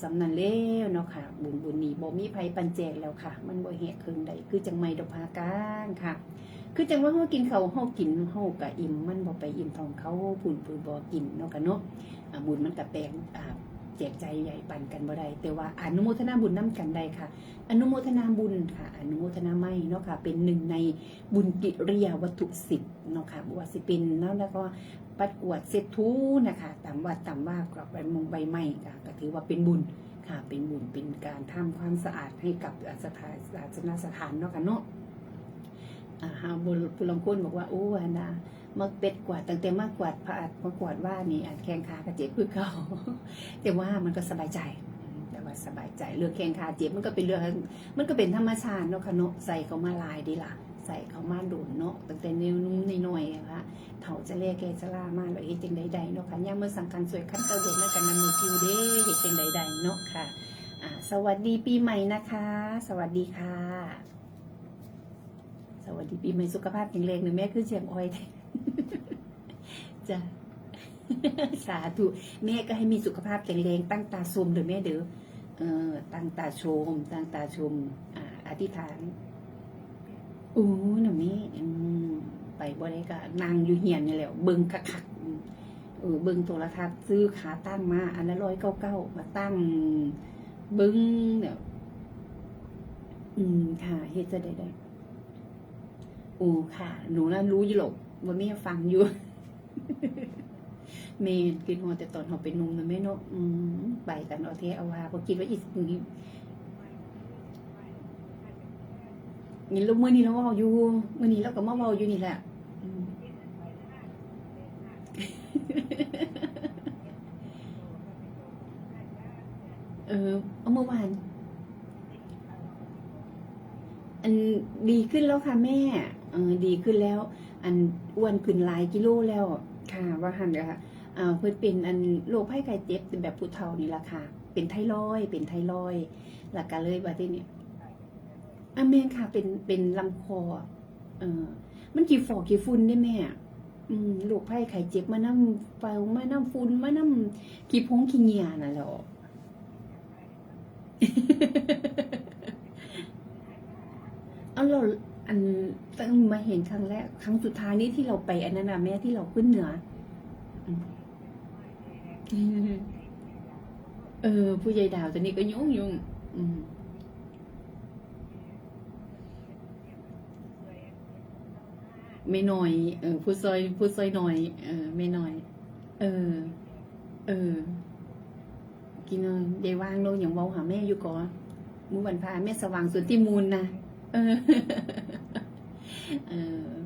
สำนั้นแล้วเนาะค่ะบุญนี้บ่มีไผปันแจกแล้วค่ะมันบ่แหกครึ่งใดคือจังไม่ดอกพากางค่ะคือจังว่าเฮากินข้าวเฮากินเฮาก็อิ่มมันบ่ไปอิ่มท้องเขาพุ่นบ่กินเนาะค่ะเนาะบุญมันก็แปลงแจกใจใหญ่ปันกันบ่ได้แต่ว่าอนุโมทนาบุญนำกันได้ค่ะอนุโมทนาบุญค่ะอนุโมทนาไม่เนาะค่ะเป็นหนึ่งในบุญกิริยาวัตถุ10เนาะค่ะบ่ว่าสิเป็นแล้วก็ปัดกวาดเช็ดถูนะคะตามวัดตามว่าก็ใบมงใบไม้ก็ถือว่าเป็นบุญค่ะเป็นบุญเป็นการทำความสะอาดให้กับสถานศาสนสถานเนาะค่ะเนาะผู้ลงคนบอกว่าโอ้นะมักเป็ดกวาดตั้งแต่มากกวาดพระอาจมากวาดว่านี่แข้งขากระเจ็บคือเก่าแต่ว่ามันก็สบายใจแต่ว่าสบายใจเรื่องแข้งขาเจ็บมันก็เป็นเรื่องมันก็เป็นธรรมชาติเนาะค่ะเนาะใส่เขามาลายดีล่ะใส่เขามาดุนเนาะตั้งแต่นิ้วนุ่มน้อยๆค่ะเถาจะเล่แกจะล่ามาแล้วเฮ็ดจังใดๆเนาะค่ะย่ามเมื่อสังคัญสวยขั้นกระโดดในกันนำมือคิวเด้เฮ็ดจังใดๆเนาะค่ะสวัสดีปีใหม่นะคะสวัสดีค่ะสวัสดีปีใหม่สุขภาพแข็งแรงหรือแม่คือเชียงอ้อยจ้ะสาธุแม่ก็ให้มีสุขภาพแข็งแรงตั้งตาชมเด้อแม่เด้อตั้งตาชมตั้งตาชมอธิษฐานน่ะแม่ไปบ่ได้ก็นั่งอยู่เฮียนนี่แหละเบิ่งคักๆเบิ่งโทรทัศน์ซื้อขาตั้งมาอันละ199มาตั้งเบิ่งเนี่ยค่ะเฮ็ดจะได้ค่ะหนูน่ะรู้อยู่หรอกว่าแม่ฟังอยู่แม่กินหัวแต่ตอนเขาเป็นนุ่มนะแม่เนาะไปกันเอาเทเอาว่าพอคิดว่าอีกนี้นี่ลูกมื้อนี้เราเว้าอยู่มื้อนี้เราก็มาเว้าอยู่นี่แหละเอาเมื่อวานอันดีขึ้นแล้วค่ะแม่ดีขึ้นแล้วอันอ้วนขึ้นหลายกิโลแล้วค่ะว่าหันเลยค่ะเพิ่นเป็นอันโรคไข้ไข้เจ็บเป็นแบบผู้เฒ่านี่ล่ะค่ะเป็นไทรอยด์หลักการเลยว่าที่นี่แม่ค่ะเป็นลำคอมันกี่ฝอกกี่ฝุ่นได้แม่โรคไข้ไข้เจ็บมาน้ำไฟมาน้ำฝุ่นมาน้ำขี้พงขี้เหงื่อน่ะแหละเอาเราตั้งมาเห็นครั้งแรกครั้งสุดท้ายนี้ที่เราไปอันนั้นนะแม่ที่เราขึ้นเหนือผู้ใหญ่ดาวตอนนี้ก็ยุ่งไม่น้อยผู้ซอยหน่อยไม่น้อยเออกินได้วางลงอย่างเบาหาแม่อยู่ก่อนมื้อวันพาแม่สว่างส่วนที่มูลนะ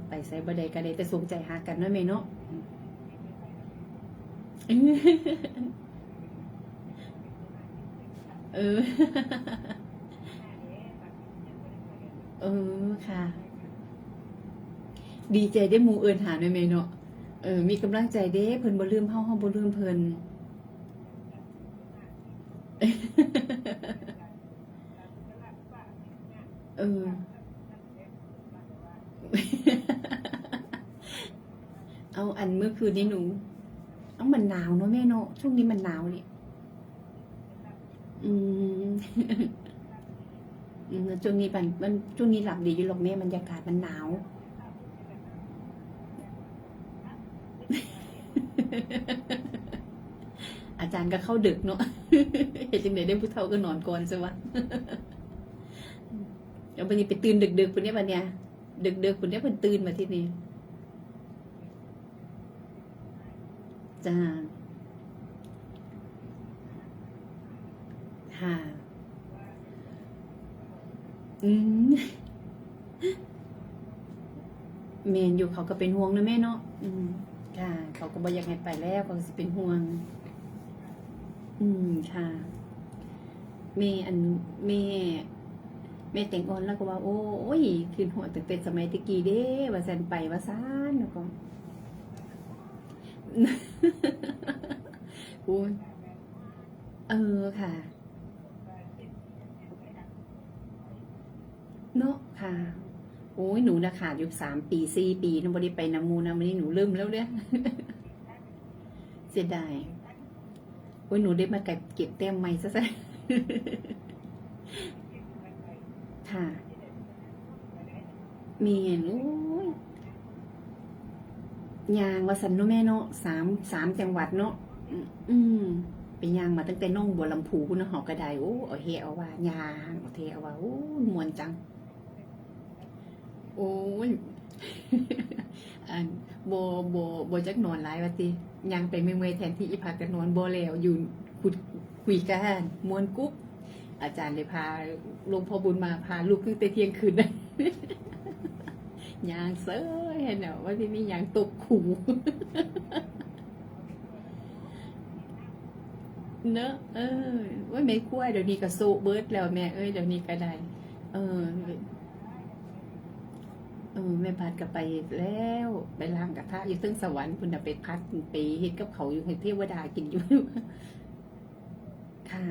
ไปใส่บะไดกระไดแต่สงใจหากันนะแม่เนาะค่ะดีใจได้หมู่เอิญหาแม่แม่เนาะมีกำลังใจเด้เพิ่นบ่ลืมเฮาบ่ลืมเพิ่นเอาอันเมื่อคืนนี้หนูมันหนาวเนาะแม่เนาะช่วงนี้มันหนาวเนี่ยช่วงนี้มันช่วงนี้หลับดีอยู่หรอกแม่บรรยากาศมันหนาวอาจารย์ก็เข้าดึกเนาะเห็นจังได๋ได้ผู้เฒ่าก็นอนก่อนซะวะเดี๋ยววันนี้ไปตื่นดึกๆพุ่นเนี่ยบัดเนี่ยดึกๆพุ่นเนี่ยเพิ่นตื่นมาที่นี่จ้าค่ะแม่นอยู่เขาก็เป็นห่วงนะแม่เนาะค่ะเขาก็บ่อยากให้ไปแล้วเขาสิเป็นห่วงค่ะแม่ แม่แต่งอ่อนแล้วก็ว่าโอ้ยคืนหัวตั้งแต่สมัยตะกี้เด้ว่าสันไปว่าซ่านแล้วก็ โอ้ยค่ะเนาะค่ะโอ้ยหนูนะขาดอยู่3 ปี4 ปีนะบ่ได้ไปน้ำมูนะวันนี้หนูลืมแล้วเนี่ย เสียดายโอ้ยหนูได้มาเก็บแต้มใหม่ซะ ค่ะมีเห็นโอ้ยยางว่าสันเนาะแม่เนาะสามจังหวัดเนาะอืมเป็นยางมาตั้งแต่น้องบัวลำพูเนาะหอกระไดโอ้เอาเฮเอาว่ายางเอาเทเอาว่าโอ้ยมวนจังโอ้ย อันโบจักนอนหลายว่าติยางไปเมื่อยๆแทนที่อีพักกันนอนโบแล้วอยู่คุยกันมวนกุ๊บอาจารย์เลยพาหลวงพ่อบุญมาพาลูกตั้งแต่เที่ยงคืนเลย ยางเซ้ยเห็นเหรอว่าที่นี่ยางตกขู่ เนอะว่าไม่กล้วยเดี๋ยวนี้ก็โซเบิร์ดแล้วแม่เอ้ยเดี๋ยวนี้ก็ได้เออแม่พัดก็ไปแล้วไปล้างกระทะอยู่ซึ่งสวรรค์คุณน่ะไปพัดไปเฮ็ดกับเขาอยู่ให้เทวดากินอยู่ ค่ะ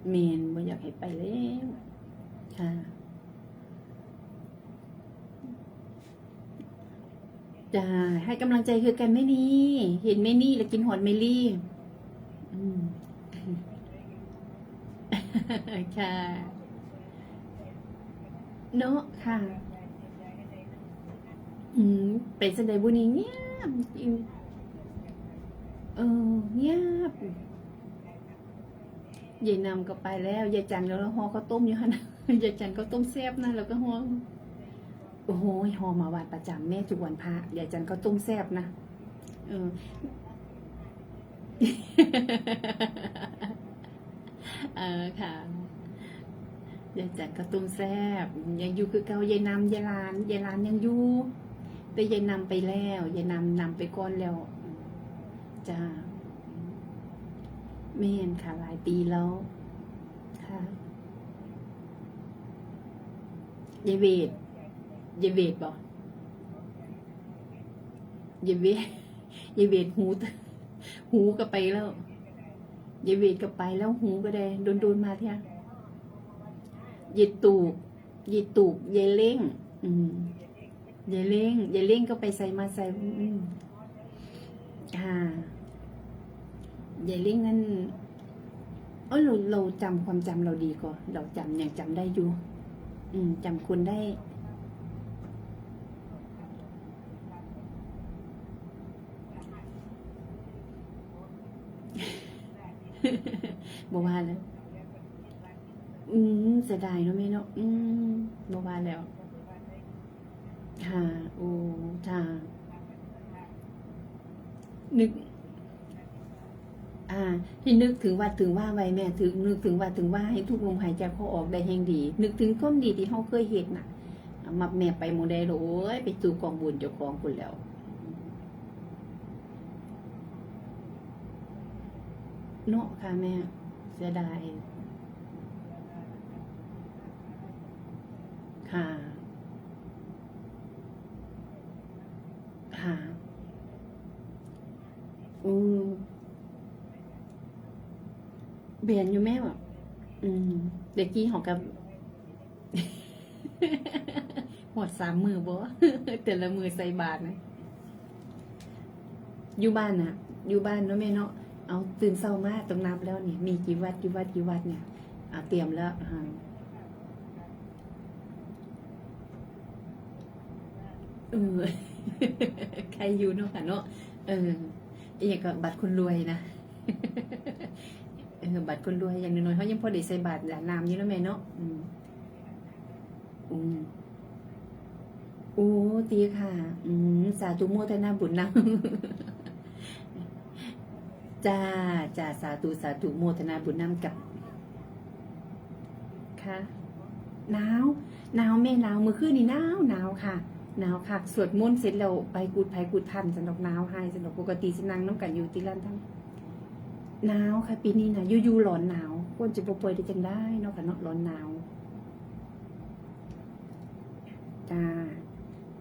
เมนบ่อยากให้ไปแล้วค่ะจะให้กำลังใจคือกันไม่นี่เห็นไม่นี่แล้วกินหอดไม่รีอืม ค่ะเนาะค่ะ ไปแสดงบุญนี่เงียบจริงเงียบยายนำก็ไปแล้วยายจันแล้วห่อข้าวต้มอยู่ฮะนะ ยายจันก็ต้มแซ่บนะแล้วก็ห่อโอ้โหห่อมาวัดประจำแม่ทุกวันพระยายจันก็ต้มแซ่บนะเออ ค่ะยายจันก็ต้มแซ่บยังอยู่คือเก่ายายนำยายลานยังอยู่แต่ยายนำไปแล้วยายนำไปก่อนแล้วจ้าแม่นค่ะหลายปีแล้วค่ะยายเวทบอกยายเวทหูก็ไปแล้วยายเวทก็ไปแล้วหูก็ได้โดนมาเที่ยยายตูบยายเล้งยายเล้งก็ไปใส่มาใส่ค่ะยายเล้งนั่นเราจำความจำเราดีกว่าเรายังจำได้อยู่จำคนได้ บอกว่าแล้วเสียดายเนาะแม่เนาะบอกว่าแล้วค่ะโอ้ค่ะนึกที่นึกถึงว่าไว้แม่นึกถึงว่าให้ทุกลมหายใจเข้าออกได้แห่งดี นึกถึงความดีที่เขาเคยเห็นน่ะมาแม่ไปโมเดลโอ้ยไปสู่กองบุญเจ้าของคุณแล้วเนาะค่ะแม่เสียดายค่ะค่ะอืมเบียนอยู่แม่แบบเด็กกี้ของกับ หมด3 มือบ่ แต่ละมือใส่บาทนะอยู่บ้านน่ะอยู่บ้านเนาะแม่เนาะเอาตื่นเช้ามาต้องนับแล้วนี่มีกี่วัดเนี่ยเตรียมแล้วเออ ใครอยู่เนาะค่ะเนาะอีกก็บัตรคนรวยนะ บัตรคนรวยอย่างน้อยๆเขายังพอได้ใส่บาทหลานน้ำอยู่แล้วแม่เนาะโอ้ตีค่ะสาธุโมทนาบุญนะ จ้าสาธุโมทนาบุญนำกับค่ะหนาวแม่หนาวมื้อคืนนี่หนาวค่ะหนาวค่ะสวดมนต์เสร็จแล้วไปกุดไผกุดพันสนุกหนาวให้สนุกปกติสินั่งน้ำกันอยู่ที่ร้านทั้งหนาวค่ะปีนี้นะอยู่ๆร้อนหนาว ก้นจะบ่ป่วยได้จังได้เนาะค่ะเนาะร้อนหนาวจ้า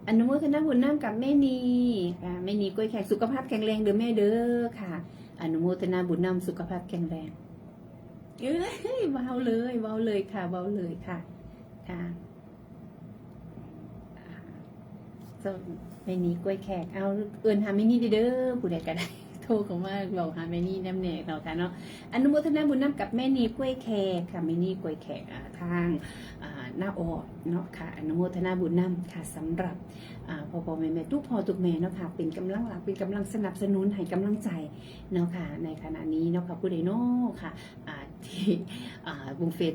อนุโมทนาบุญน้ำกับแม่นีค่ะแม่นีกล้วยแขกสุขภาพแข็งแรงเด้อแม่เด้อค่ะอนุโมทนาบุญน้ำสุขภาพแข็งแรงเอ้ยเบาเลยค่ะเบาเลยค่ะค่ะแม่นีกล้วยแขกเอาเอิญหาแม่นีเด้อผู้ใดก็ได้โทรเข้ามาเราหาแม่นีน้ำแหนกเราค่ะเนาะอนุโมทนาบุญน้ำกับแม่นีกล้วยแขกค่ะแม่นีกล้วยแขกทางหน้าออกเนาะค่ะอนุโมทนาบุญน้ำค่ะสำหรับพ่อแม่ทุกพ่อทุกแม่เนาะค่ะเป็นกำลังหลักเป็นกำลังสนับสนุนให้กำลังใจเนาะค่ะในขณะนี้เนาะค่ะผู้ใดเนาะค่ะที่วงเฟส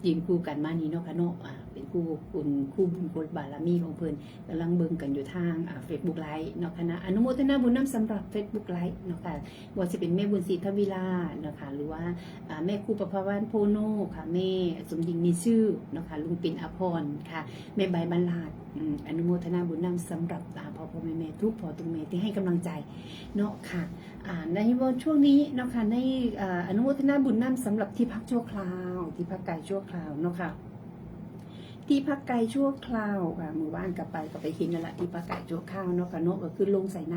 ยืนคู่กันมานี้เนาะค่ะเนาะเป็นคู่บุญบารมีของเพิ่นกำลังเบิ่งกันอยู่ทางFacebook Live เนาะค่ะนะอนุโมทนาบุญน้ำสำหรับ Facebook Live เนาะค่ะว่าจะเป็นแม่บุญศรีทวิลาเนาะค่ะหรือว่าแม่ครูประภาวรโพโนค่ะแม่สมหญิงมีชื่อเนาะค่ะลุงปิ่นอภรณ์ค่ะแม่ใบบรรลาดอนุโมทนาบุญนำสำหรับพ่อแม่ทุกพ่อทุกแม่ที่ให้กำลังใจเนาะค่ะในวันช่วงนี้เนาะค่ะในอนุโมทนาบุญนำสำหรับที่พักชั่วคราวที่พักกายชั่วคราวเนาะค่ะที่พักกายชั่วคราวหมู่บ้านกลับไปเห็นนั่นแหละที่พักกายชั่วคราวเนาะค่ะเนาะก็คือลงใส่ใน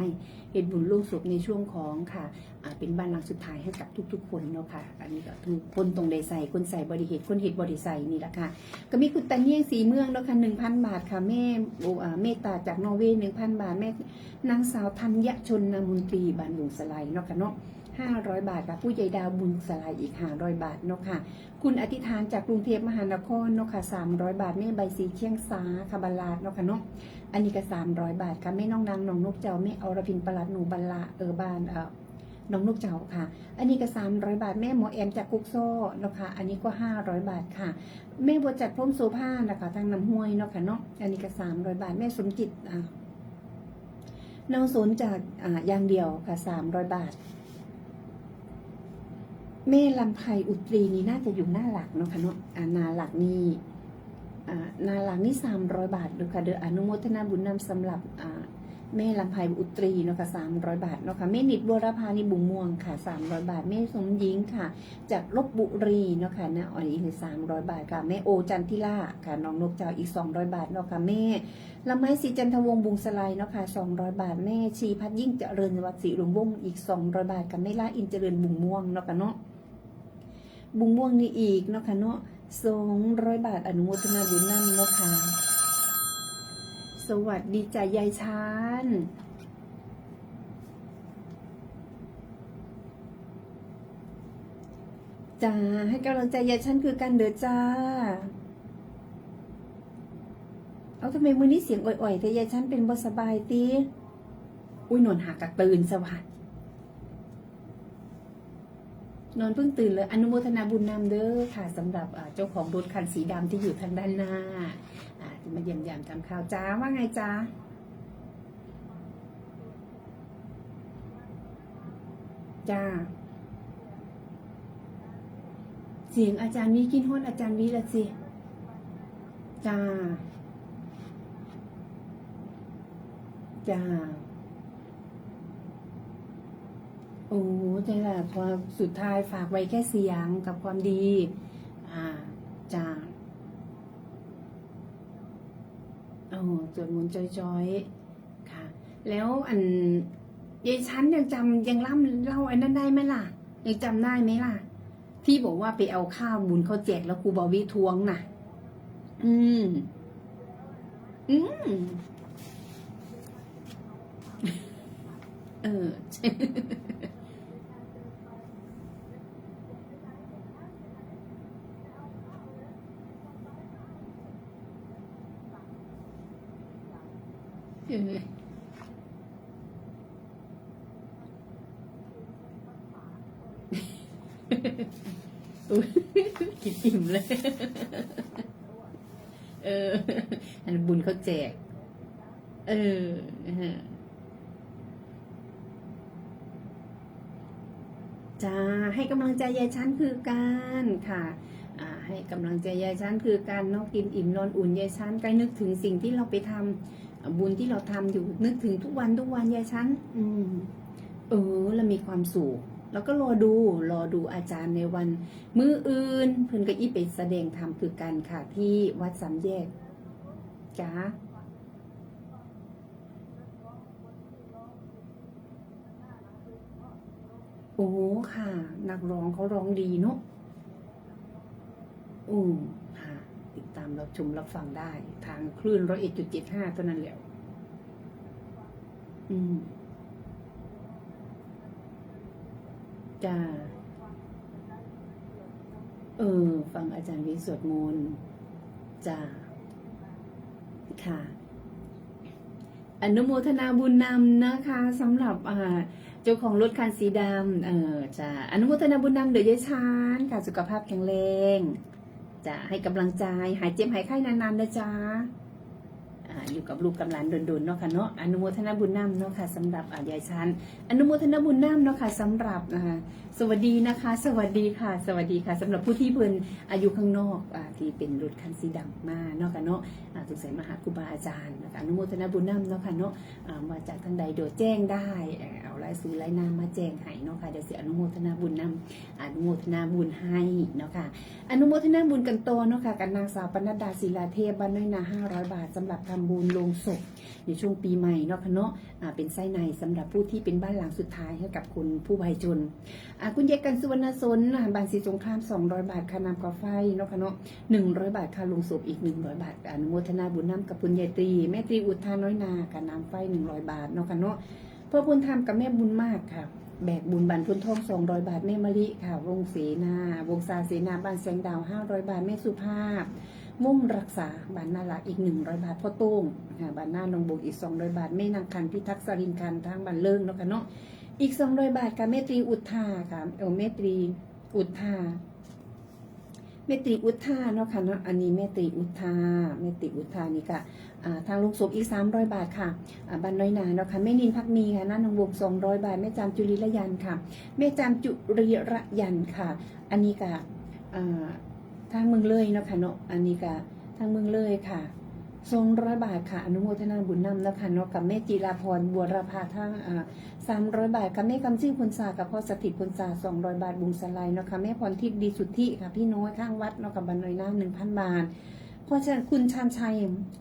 เห็นบุญลงศพในช่วงของค่ะเป็นบ้านหลังสุดท้ายให้กับทุกๆคนเนาะค่ะอันนี้ก็ทุกคนตรงใดใส่คนใส่บริเหตุคนเหตุบริใส่นี่แหละค่ะก็มีคุณตาเนียงสีเมืองเนาะค่ะ 1,000 บาทค่ะแม่เมตตาจากนอร์เวย์ 1,000 บาทแม่นางสาวธัญชนนามนตรีบ้านบุงสไลเนาะค่ะเนาะ500 บาทค่ะผู้ใหญ่ดาวบุญสลายอีก500 บาทเนาะค่ะคุณอธิษฐานจากกรุงเทพมหานครเนาะค่ะ300 บาทแม่ใบสีเชียงสาค่ะบรรลาดเนาะค่ะเนาะอันนี้ก็300 บาทค่ะแม่น้องนางน้องนกเจ้าแม่อรพินประหลัดหนูบรรลาบ้านน้องนกเจ้าค่ะอันนี้ก็300 บาทแม่หมอแอมจากกุ๊กโซ่เนาะค่ะอันนี้ก็500 บาทค่ะแม่บัวจัดพรมโซภานะคะทางน้ำห้วยเนาะค่ะเนาะอันนี้ก็300 บาทแม่สมจิตนางสนจากอย่างเดียวค่ะ300 บาทแม่ลำไพอุตรีนี่น่าจะอยู่หน้าหลักเนาะค่ะเนาะนาหลักนี่นาหลักนี่300 บาทดูค่ะเดออนุโมทนาบุญนำสำหรับแม่ลำไพอุตรีเนาะค่ะ300 บาทเนาะค่ะแม่นิดบัวรพานี่บุ๋มม่วงค่ะ300 บาทแม่สมหญิงค่ะจากลพบุรีเนาะค่ะนะอันนี้คือ300 บาทค่ะแม่โอจันทิล่าค่ะน้องนกเจ้าอีก200 บาทเนาะค่ะแม่ละไม้สีจันทวงศ์บุงสไลเนาะค่ะ200 บาทแม่ชีพัดยิ่งเจริญวัดศรีหลวงวงอีก200 บาทกับแม่ล่าอินเจริญบุ๋มม่วงเนาะค่ะเนาะบุ้งม่วงนี่อีกเนาะค่ะเนาะ200 บาทอนุโมทนาบุญนั่นเนาะค่ะสวัสดีจ้ะยายชานจ้าให้กำลังใจยายชานคือกันเด้อจ้าเอาทำไมมื้อนี้เสียงอ่อยๆแต่ยายชานเป็นบ่สบายติอุ้ยนอนหากะตื่นสวัสดนอนเพิ่งตื่นเลยอนุโมทนาบุญนำเด้อค่ะสำหรับเจ้าของรถคันสีดำที่อยู่ทางด้านหน้าที่มาเยี่ยมยามทำข่าวจ้าว่าไงจ้าจ้าเสียงอาจารย์วิกินฮอนอาจารย์วิละสิจ้าจ้าโอ้ใจละความสุดท้ายฝากไว้แค่เสียงกับความดีจ้าสวดมนต์จอยๆค่ะแล้วยายชั้นยังเล่าอันนั้นได้ไหมล่ะยังจำได้ไหมล่ะที่บอกว่าไปเอาข้าวบุญเขาแจกแล้วครูบาวิทวงน่ะอืมกินอิ่มเลยอันบุญเขาแจกจ้าให้กำลังใจยายชั้นคือกันค่ะให้กำลังใจยายชั้นคือการนอกกินอิ่มนอนอุ่นยายชั้นใกล้นึกถึงสิ่งที่เราไปทำบุญที่เราทำอยู่นึกถึงทุกวันยายชั้นเรามีความสุข แล้วก็รอดูอาจารย์ในวันมื้ออื่นเพิ่นก็อีไปแสดงธรรมคือกันค่ะที่วัดสามแยกจ้าโอ้ค่ะ นักร้องเขาร้องดีเนาะค่ะติดตามรับชมรับฟังได้ ทางคลื่น101.75ตัวนั้นแหละจ้าฟังอาจารย์วิสวดมนต์จ้าค่ะ อนุโมทนาบุญนำนะคะสำหรับเจ้าของรถคันสีดำจะอนุโมทนาบุญนำเดี๋ยวยายชานค่ะสุขภาพแข็งแรงจะให้กำลังใจหายเจ็บหายไข้นานๆนะจ๊ะอยู่กับลูกกำลังโดนๆเนาะค่ะเนาะอนุโมทนาบุญนำเนาะค่ะสำหรับยายชันอนุโมทนาบุญนำเนาะค่ะสำหรับสวัสดีนะคะสวัสดีค่ะสวัสดีค่ะสำหรับผู้ที่เพิ่นอายุข้างนอกที่เป็นรถคันสีดำมาเนาะค่ะเนาะถูกใส่มาหาครูบาอาจารย์นะคะอนุโมทนาบุญนำเนาะค่ะเนาะมาจากทางใดโดยแจ้งได้เอารายชื่อรายนามมาแจ้งให้เนาะค่ะเดี๋ยวสิอนุโมทนาบุญนำอนุโมทนาบุญให้เนาะค่ะอนุโมทนาบุญกันโตเนาะค่ะกับนางสาวปนัดดาศิลาเทพบ้านน้อยนา500 บาทสำหรับทำบุญลงศพในช่วงปีใหม่เนาะค่ะเนาะเป็นไส้ในสำหรับผู้ที่เป็นบ้านหลังสุดท้ายให้กับคุณผู้วายชนคุณยายกันสุวรรณสนบ้านศรีสงคราม200 บาทค่าน้ำกาไฟเนาะค่ะเนาะ100 บาทค่าลงศพอีก100 บาทอนุโมทนาบุญน้ำกับคุณยายตรีแม่ตรีอุทานน้อยนาค่าน้ำไฟ100 บาทเนาะค่ะเนาะพ่อบุญธรรมกับแม่บุญมากค่ะแบกบุญบันพุนทอง200 บาทแม่มะลิค่ะวงเสนาวงศาเสนาบ้านแสงดาว500 บาทแม่สุภาพมุ่งรักษาบ้านนาลักอีก100 บาทพ่อโต้งบ้านหน้านงบกอีก200 บาทแม่นางคันพิทักษ์สรินคันทางบ้านเลิงเนาะค่ะเนาะอีก200 บาทค่ะแม่ตรีอุทาค่ะแม่ตรีอุทาเมตรีอุทาเนาะค่ะเนาะอันนี้เมตรีอุทานี่ค่ะทางลุงศพอีก300 บาทค่ะบ้านน้อยนาเนาะค่ะแม่นินพักมีค่ะนั่นนงวง200 บาทแม่จามจุลีระยันค่ะแม่จามจุรีระยันค่ะอันนี้ค่ะทางเมืองเลยเนาะค่ะเนาะอันนี้ค่ะทางเมืองเลยค่ะ200 บาทค่ะอนุโมทนาบุญนำนะคะเนาะกับแม่จีราพรบัวราภาทาง300 บาทกับแม่กำจิ้งพลสากับพ่อสถิตพลสา200 บาทบุงสลายเนาะค่ะแม่พรทิพย์ดีสุทธิค่ะพี่น้อยข้างวัดเนาะกับบันน้อยน้ำ1,000 บาทพ่อคุณชานชัย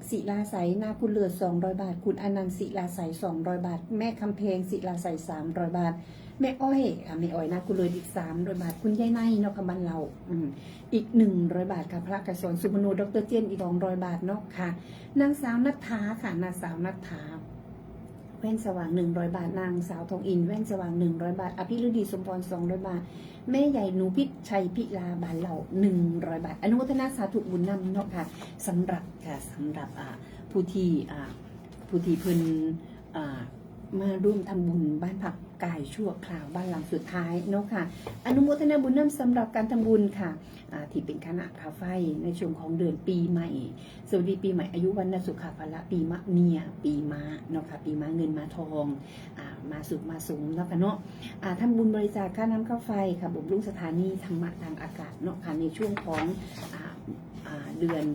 ศิลาใสนาคุณเลือด200 บาทคุณอนันต์ศิลาใส200 บาทแม่คำเพงศิลาใส300 บาทแม่อ้อยแม่อ้อยนาคุณเลือดอีก300 บาทคุณยายไนเนาะกับบ้านเราอีก100 บาทค่ะพระกระสอนสุมโนดรเจนอีก200 บาทเนาะค่ะนางสาวนัทธาค่ะนางสาวนัทธาแว่นสว่าง100 บาทนางสาวทองอินแว่นสว่าง100 บาทอภิฤดีสมพร200 บาทแม่ใหญ่หนูพิษชัยพิลาบานเหล่า100 บาทอนุโมทนาสาธุบุญนำเนาะค่ะสำหรับผู้ที่เพิ่นมาร่วมทำบุญบ้านพักกายชั่วคราวบ้านหลังสุดท้ายเนาะค่ะอนุโมทนาบุญนำสำหรับการทำบุญค่ะที่เป็นคณะคาไฟในช่วงของเดือนปีใหม่สวัสดีปีใหม่อายุวันสุขภาละปีมะเมียปีม้าเนาะค่ะปีม้าเงินมาทองมาสุขมาสูงแล้วกันเนาะทำบุญบริจาคค่าน้ำค่าไฟค่ะบำรุงสถานีธรรมะทางอากาศเนาะค่ะในช่วงของเดือน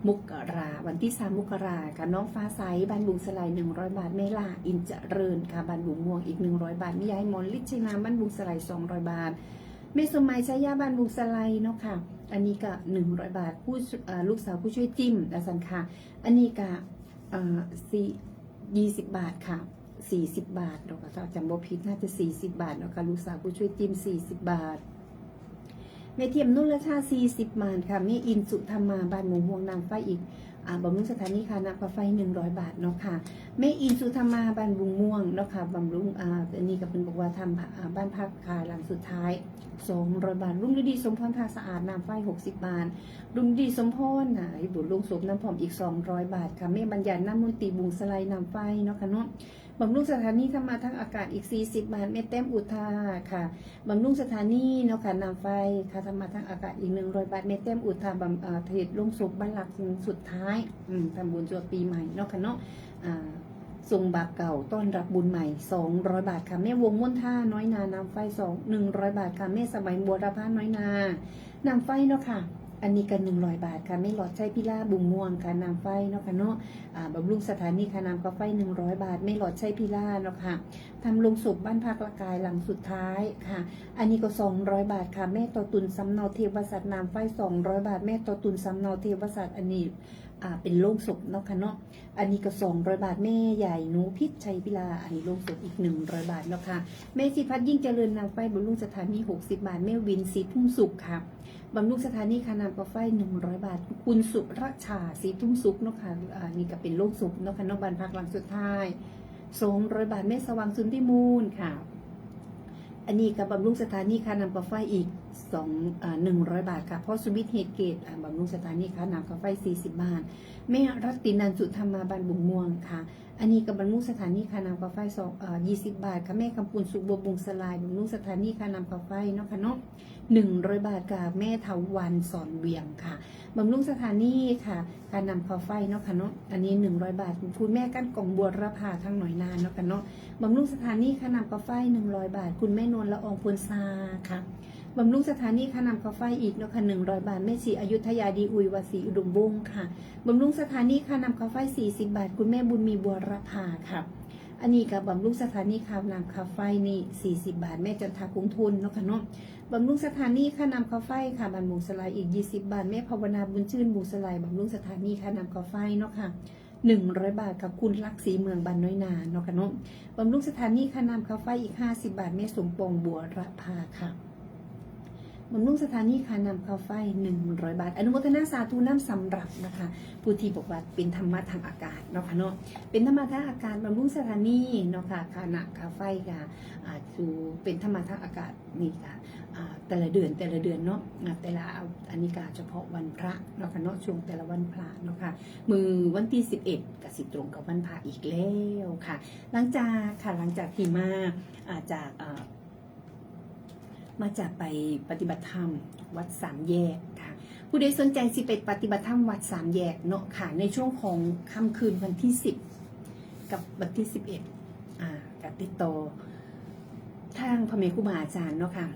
มกราวันที่3 มกราค่ะน้องฟ้าใสบ้านบุงสลาย100 บาทแม่ล่าอินเจริญค่ะบ้านบุงม่วงอีก100 บาทแม่ยายมอนลิชนามบ้านบุงสลาย200 บาทแม่สมัยชายาบ้านบุงสลายเนาะค่ะอันนี้ก็100 บาทลูกสาวผู้ช่วยจิ้มสันค่ะอันนี้ก็20 บาทค่ะ40 บาทเราก็จำบ่ผิดน่าจะ40 บาทเนาะค่ะลูกสาวผู้ช่วยจิ้ม40 บาทแม่เทียมนุ่นละชา40 บาทค่ะแม่อินสุธรรมาบ้านหมูห่วงนางไฟอีกบำรุงสถานีค่ะน้ำไฟ100 บาทเนาะค่ะแม่อินสุธรรมาบ้านบุงม่วงเนาะค่ะบำรุงอันนี้ก็เป็นบอกว่าทำบ้านพักค่ะหลังสุดท้าย200 บาทรุ่งฤดีสมพรทาสะอาดน้ำไฟ60 บาทรุ่งฤดีสมพรบุญลุงศพน้ำผอมอีก200 บาทค่ะแม่บรรยายน้ำมุติบุงสไลน้ำไฟเนาะค่ะเนาะบำรุงสถานีธรรมาทั้งอากาศอีก40 บาทแม่แต้มอุทาค่ะบำรุงสถานีเนาะค่ะน้ำไฟค่ะธรรมาทั้งอากาศอีก100 บาทแม่แต้มอุทาเทศลงศพบ้านหลักสุดท้ายทำบุญจวบปีใหม่เนาะค่ะเนาะทรงบาปเก่าต้อนรับบุญใหม่200 บาทค่ะแม่วงม่วนท่าน้อยนาน้ำไฟ100 บาทค่ะแม่สมัยบัวรพาน้อยนาน้ำไฟเนาะค่ะ อันนี้กัน100 บาทค่ะไม่หลอดใช้พิล่าบุ่งม่วงค่ะน้ำไฟเนาะค่ะเนาะบำรุงสถานีค่ะน้ำกาไฟ100 บาทไม่หลอดใช้พิล่าเนาะค่ะทำลงศพบ้านพักละกายหลังสุดท้ายค่ะอันนี้ก็200 บาทค่ะแม่ต่อตุนสำเนาเทวสัตว์น้ำไฟ200 บาทแม่ต่อตุนสำเนาเทวสัตว์อันนี้เป็นโล่งศพเนาะค่ะเนาะอันนี้ก็200 บาทแม่ใหญ่หนูพิษชัยพิลาอันนี้โล่งศพอีก100 บาทเนาะค่ะแม่สิพัฒยิ่งเจริญนางไฟบำรุงสถานี60 บาทแม่วินสีทุ่งสุขค่ะบำรุงสถานีคานามกาไฟ100 บาทคุณสุรชาสีทุ่งสุขเนาะค่ะนี่ก็เป็นโล่งศพเนาะค่ะเนาะบ้านพักหลังสุดท้าย200 บาทแม่สว่างสุนทิมูลค่ะอันนี้กับบำรุงสถานีค่าน้ำกาไฟอีก100 บาทค่ะเพราะสุวิทย์เฮดเกตบำรุงสถานีค่าน้ำกาไฟ40 บาทแม่รัตตินันสุธรรมาบานบุงม่วงค่ะอันนี้กับบำรุงสถานีค่าน้ำกาไฟ20 บาทค่ะแม่คำปุนสุขบัวบุงสลายบำรุงสถานีค่าน้ำกาไฟเนาะค่ะเนาะ100 บาทกับแม่เถาวันสอนเวียงค่ะบำรุงสถานีค่ะค่าน้ำกาไฟเนาะค่ะเนาะอันนี้100 บาทคุณแม่กั้นกล่องบัวระพาทางหน่อยนานเนาะค่ะเนาะบำรุงสถานีค่าน้ำกาไฟ100 บาทคุณแม่นวลละอองพลซาค่ะบำรุงสถานีค่าน้ำกาไฟอีกเนาะค่ะ100 บาทแม่ชีอยุธยาดีอุยวสีอุดมวงศ์ค่ะบำรุงสถานีค่าน้ำกาไฟ40 บาทคุณแม่บุญมีบัวระพาค่ะอันนี้กับบำรุงสถานีค่าน้ำกาไฟนี่40 บาทแม่จันทาคงทุนเนาะค่ะเนาะบำรุงสถานีค่าน้ำกาไฟค่ะบันบุงสลายอีก20 บาทแม่ภาวนาบุญชื่นบุงสลายบำรุงสถานีค่าน้ำกาไฟเนาะค่ะ100 บาทกับคุณลักษีเมืองบันน้อยนาเนาะค่ะเนาะบำรุงสถานีค่าน้ำกาไฟอีก50 บาทแม่สมปองบัวระพาค่ะบำรุงสถานีค่าน้ำกาไฟ100 บาทอนุโมทนาสาธุน้ำสำหรับนะคะผู้ที่บอกว่าเป็นธรรมะทางอากาศเนาะค่ะเนาะเป็นธรรมะทางอากาศบำรุงสถานีเนาะค่ะค่าน้ำกาไฟค่ะดูเป็นธรรมะทางอากาศนี่ค่ะแต่ละเดือนเนาะแต่ละอันนี้ก็เฉพาะวันพระเนาะค่ะเนาะช่วงแต่ละวันพระเนาะค่ะมือวันที่11กับสิตรงกับวันพระอีกแล้วค่ะหลังจากที่มาจากไปปฏิบัติธรรมวัดสามแยกค่ะผู้ใดสนใจสิไปปฏิบัติธรรมวัดสามแยกเนาะค่ะในช่วงของค่ำคืนวันที่10กับวันที่11กับติดต่อทางพระเมรุครูบาอาจารย์เนาะค่ะ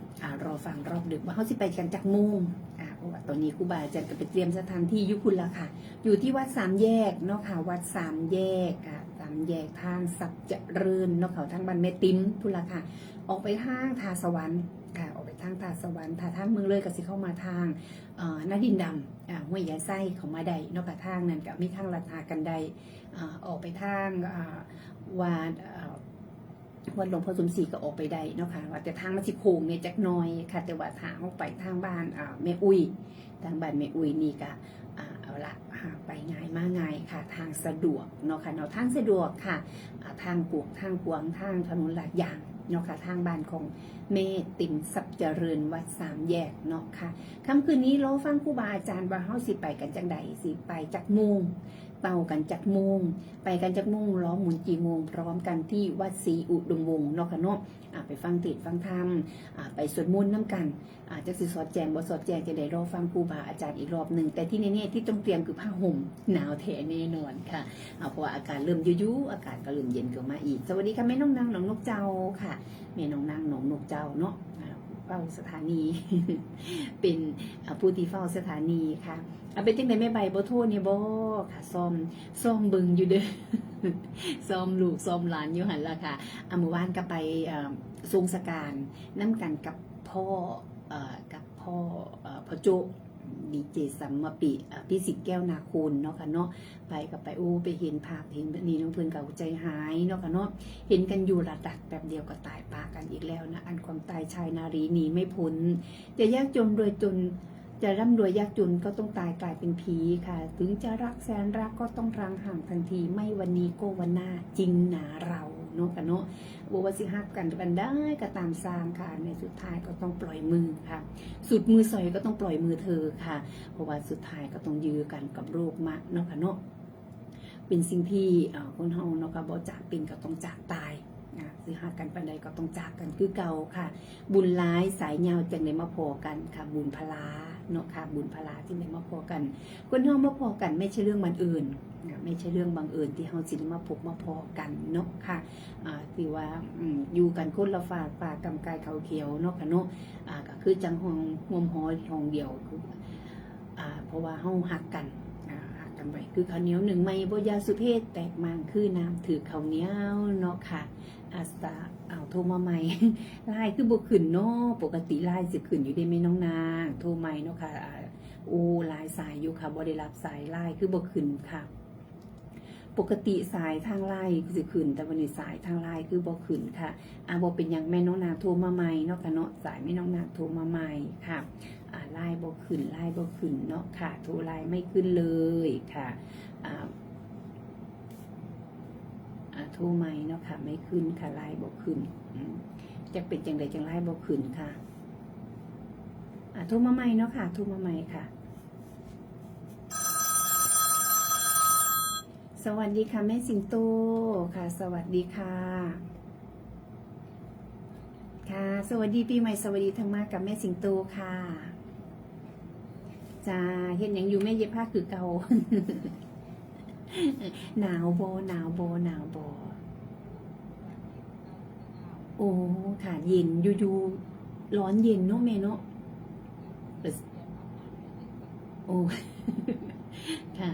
รอฟังรอบดึกว่าเขาสิไปกันจากโมงเพราะว่าตอนนี้ครูบาอาจารย์ก็ไปเตรียมสถานที่ยุคุณละค่ะอยู่ที่วัดสามแยกเนาะค่ะวัดสามแยกสามแยกทางสัจเจริญเนาะเขาทางบ้านแม่ติ้มทุละค่ะออกไปทางทาสวรรค์ค่ะออกไปทางทาสวรรค์ทางเมืองเลยก็สิเข้ามาทางนาดินดำห้วยยายไส้เขามาได้นอกจากทางนั้นก็มีทางลัดหากันได้ออกไปทางวัดหลวงพ่อสมศรีก็ออกไปได้เนาะค่ะว่าแต่ทางมาสิโค้งเนี่ยจักน้อยค่ะแต่ว่าทางออกไปทางบ้านแม่อุ้ยทางบ้านแม่อุ้ยนี่ก็เอาละไปง่ายมากง่ายค่ะทางสะดวกเนาะค่ะเนาะทางสะดวกค่ะทางกวางทางถนนลาดยางเนาะค่ะทางบ้านของเมติมสับเจริญวัดสามแยกเนาะค่ะค่ำคืนนี้เราฟังครูบาอาจารย์ว่าเฮาสิไปกันจังใดสิไปจักโมงเป่ากันจักโมงไปกันจักโมงล้อหมุนกี่โมงพร้อมกันที่วัดศรีอุดมวงศ์เนาะค่ะเนาะไปฟังเทศน์ฟังธรรมไปสวดมนต์น้ำกันจะสิสอดแจงบ่สอดแจงจะได้รอฟังครูบาอาจารย์อีกรอบหนึ่งแต่ที่แน่ๆที่ต้องเตรียมคือผ้าห่มหนาวแท้แน่นอนค่ะเพราะว่าอากาศเริ่มยุอากาศก็เริ่มเย็นขึ้นมาอีกสวัสดีค่ะแม่น้องนางหนองนกเจ้าค่ะแม่น้องนางหนองนกเจ้าเนาะเฝ้าสถานี เป็นผู้ที่เฝ้าสถานีค่ะเป็นจังได๋แม่ใบบ่โทษนี่บ่ค่ะซ่อมเบิ่งอยู่เด้อ ซ่อมลูกซ่อมหลานอยู่หั่นล่ะค่ะเมื่อวานก็ไปทรงสการนํกันกับพ่อพ่อโจดีเจสัมมาปิพี่สิทธิ์แก้วนาคูลเนาะค่ะเนาะไปกับไปไปเห็นภาพเห็นแบบนี้น้องเพื่อนเก่าใจหายเนาะค่ะเนาะเห็นกันอยู่ระดับแบบเดียวก็ตายปากันอีกแล้วนะอันความตายชายนารีหนีไม่พ้นจะยากจนรวยจนจะร่ำรวยยากจนก็ต้องตายกลายเป็นผีค่ะถึงจะรักแสนรักก็ต้องรังห่างทันทีไม่วันนี้ก็วันหน้าจริงหนาเราเนาะค่ะเนาะบอกว่าสิฮักกันได้ก็ตามสร้างค่ะในสุดท้ายก็ต้องปล่อยมือค่ะสุดมือสอยก็ต้องปล่อยมือเธอค่ะเพราะว่าสุดท้ายก็ต้องยื้อกันกับโรคมากเนาะค่ะเนาะเป็นสิ่งที่คนเฮาเนาะค่ะบ่จากเป็นก็ต้องจากตายสิฮักกันปานใดก็ต้องจากกันคือเก่าค่ะบุญร้ายสายยาวจังได้มาพอกันค่ะบุญพลาเนาะค่ะบุญพลาที่ได้มาพอกันคนเฮามาพอกันไม่ใช่เรื่องบังเอิญไม่ใช่เรื่องบังเอิญที่เฮาสิได้มาพบมาพอกันเนาะค่ะที่ว่าอยู่กันคนละฝากป่ากำกายเขาเขียวเนาะค่ะเนาะก็คือจังห่วมหอห้องเดียว เพราะว่าเฮาหักกันหักกันไว้คือข้าวเหนียวหนึ่งไม่บ่ยาสุเพศแตกมันคือน้ำถือข้าวเหนียวเนาะค่ะอาสาเอาโทรมาใหม่ ไลน์คือบ่ขึ้นเนาะปกติไลน์สิขึ้นอยู่ได้ไหมน้องนางโทรใหม่เนาะค่ะโอ้ไลน์สายอยู่ค่ะบ่ได้รับสายไลน์คือบ่ขึ้นค่ะ ปกติสายทางไลน์สิขึ้นแต่วันนี้สายทางไลน์คือบ่ขึ้นค่ะบ่เป็นหยังแม่น้องนางโทรมาใหม่เนาะค่ะเนาะสายแม่น้องนางโทรมาใหม่ค่ะไลน์บ่ขึ้นไลน์บ่ขึ้นเนาะค่ะโทรไลน์ไม่ขึ้นเลยค่ะโทรใหม่เนาะค่ะไม่ขึ้นค่ะไลน์บ่ขึ้นจะเป็นจังไดจังไลน์บ่ขึ้นค่ะโทรมาใหม่เนาะค่ะโทรมาใหม่ค่ะสวัสดีค่ะแม่สิงโตค่ะสวัสดีค่ะค่ะสวัสดีปีใหม่สวัสดีธรรมะกับแม่สิงโตค่ะจ้าเห็นอย่างอยู่แม่เย็บผ้าคือเกา หนาวโบหนาวโบหนาวโบโอ้ค่ะเย็นอยู่ร้อนเย็นเนาะแม่เนาะโอ้ ค่ะ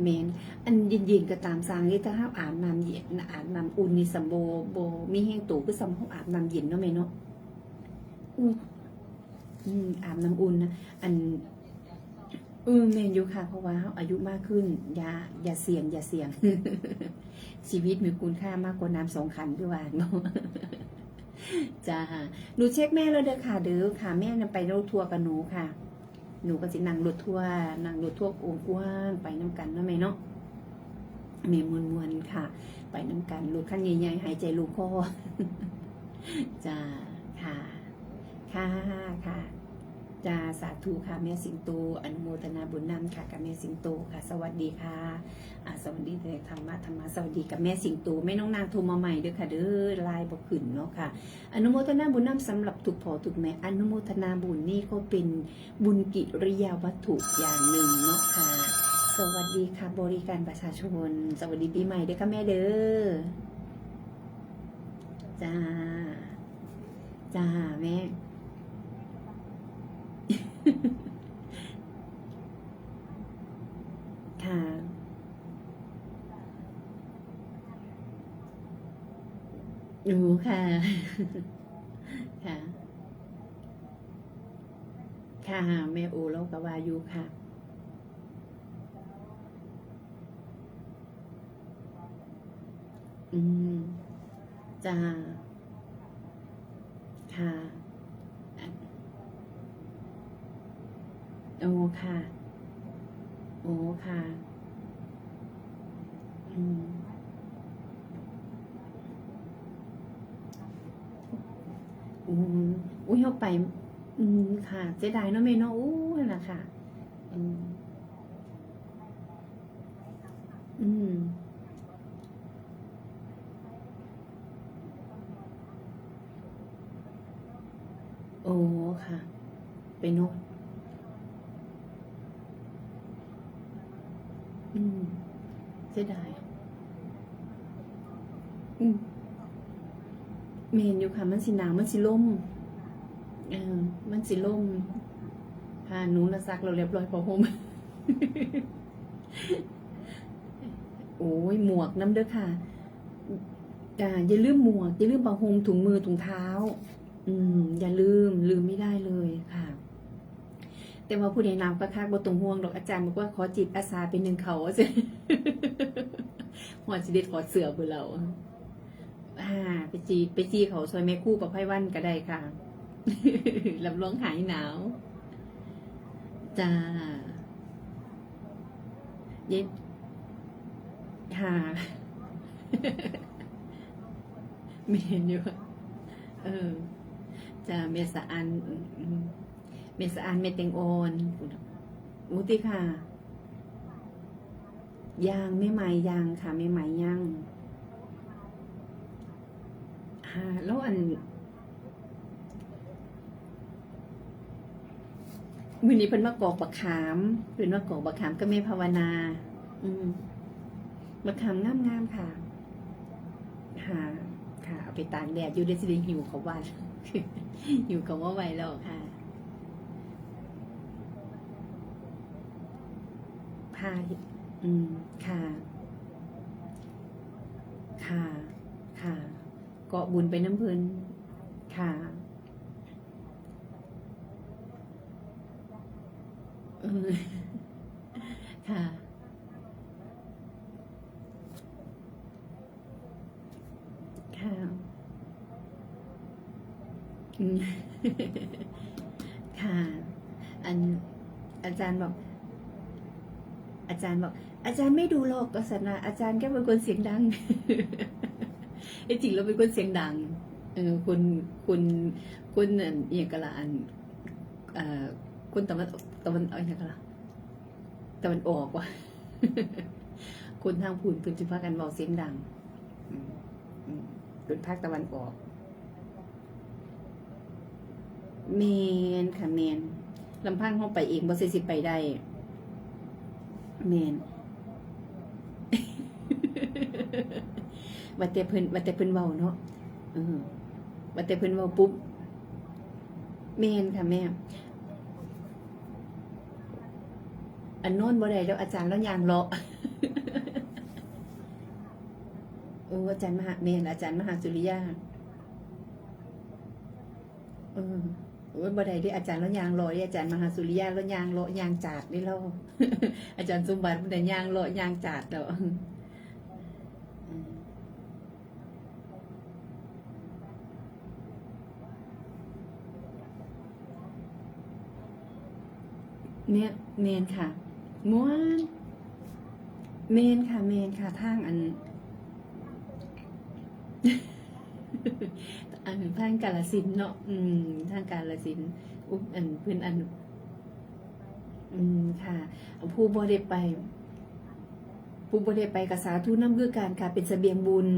เมนอันเย็นๆก็ตามสร้างนี่ถ้าอาบน้ำเย็นอาบน้ำอุ่นนี่สัมโบมีแห้งตูก็สัมห้องอาบน้ำเย็นเนาะแม่เนาะอาบน้ำอุ่นนะอันเมนอยู่ค่ะเพราะว่าอายุมากขึ้นอย่าเสี่ยง ชีวิตมีคุณค่ามากกว่าน้ำ2 ขันด้วยว่าเนาะ จ้าหนูเช็คแม่แล้วเด้อค่ะเด้อค่ะแม่ไปรถทัวร์กับหนูค่ะหนูก็สินั่งรถทัวร์โอ่งกว้างไปน้ำกันเนาะแม่เนาะแม่มวนๆค่ะไปน้ำกันรถคันใหญ่ๆหายใจลูกคอ จ้าค่ะค่ะจ้าสาธุค่ะแม่สิงโตอนุโมทนาบุญนำค่ะกับแม่สิงโตค่ะสวัสดีค่ะสวัสดีธรรมะสวัสดีกับแม่สิงโตแม่น้องนางโทรมาใหม่เด้อค่ะเด้อไลน์บ่ขึ้นเนาะค่ะอนุโมทนาบุญนำสำหรับทุกพ่อทุกแม่อนุโมทนาบุญนี่ก็เป็นบุญกิริยาวัตถุอย่างหนึ่งเนาะค่ะสวัสดีค่ะบริการประชาชนสวัสดีปีใหม่เด้อค่ะแม่เด้อจ้าแม่ค่ะค่ะ ค่ะค่ะแม่โอโลกวายูค่ะจ้าค่ะโอ้ค่ะโอ้ค่ะอุ้ยเอาไปค่ะเสียดายเนาะแม่เนาะอู้นั่นน่ะค่ะโอ้ค่ะไปโน่นเสียดายเมนอยู่ค่ะมันสิหนาวมันสิล่มมันสิล่มค่ะหนูละซักเราเรียบร้อยพอห่ม โอ้ยหมวกน้ำเด้อค่ะอย่าลืมหมวกอย่าลืมผ้าห่มถุงมือถุงเท้าอย่าลืมไม่ได้เลยค่ะแต่ว่าผู้ใดนำก็คักบ่ต้องห่วงดอกอาจารย์บอกว่าขอจิตอาสาเป็นหนึ่งเขาสิ หัวสิเด็ดขอเสือเพื่อเราไปจีเขาซอยแม่คู่กับไพ่วันก็ได้ค่ะ รับรองหายหนาวจ้าเย็นค่ะเมนอยู่จ้าเมษาอันเมเตงโอนมุติค่ะยางไม่ไหมยางค่ะไม่ไหมย่างแล้วอันวันนี้เพิ่นมากอกบักขามก็ไม่ภาวนาบักขามงามค่ะเอาไปตากแดดอยู่ได้สิได้หิวเขาว่า หิวเขาว่าไวแล้วค่ะ ค่ะค่ะ ค่ะ ค่ะเกาะบุญไปน้ำเพลินค่ะเออค่ะ ค่ะอืมค่ะ อันอาจารย์บอก อาจารย์บอก อาจารย์ไม่ดูหรอกกศนาอาจารย์แค่เป็นคนเสียงดัง ไอ้จริงเราเป็นคนเสียงดังคนอันเอียงกะละอันเอ่อคนตะวันเอาอย่างกะละตะวันออกว่ะ คนทางพูนเพิ่นสิพากันเว้าเสียงดังอืมเป็นภาคตะวันออกแมนค่ะแมนลำพังเฮาไปเองบ่สิไปได้แมน ว่าแต่เพิ่นเว้าเนาะเออว่าแต่เพิ่นเว้าปุ๊บแม่นค่ะแม่อันโน้นบ่ได้แล้วอาจารย์แล้วยางเลาะ อาจารย์มหาแม่นอาจารย์มหาสุริยาเออโอ้ยบ่ได้เด้อาจารย์แล้วยางเลาะเด้อาจารย์มหาสุริยาแล้วยางเลาะยางจาดนี่เรา อาจารย์สมบัติบ่ได้ยางเลาะยางจาดแล้วอืมเนี่ยแม่นค่ะม่วนแม่นค่ะแม่นค่ะทางอัน ทางกาฬสินธุ์เนาะทางกาฬสินธุ์อุ๊บอันเพิ่นอันค่ะผู้บ่ได้ไปผู้บ่ได้ไปก็สาธุนำคือกันค่ะเป็นเสบียงบุญ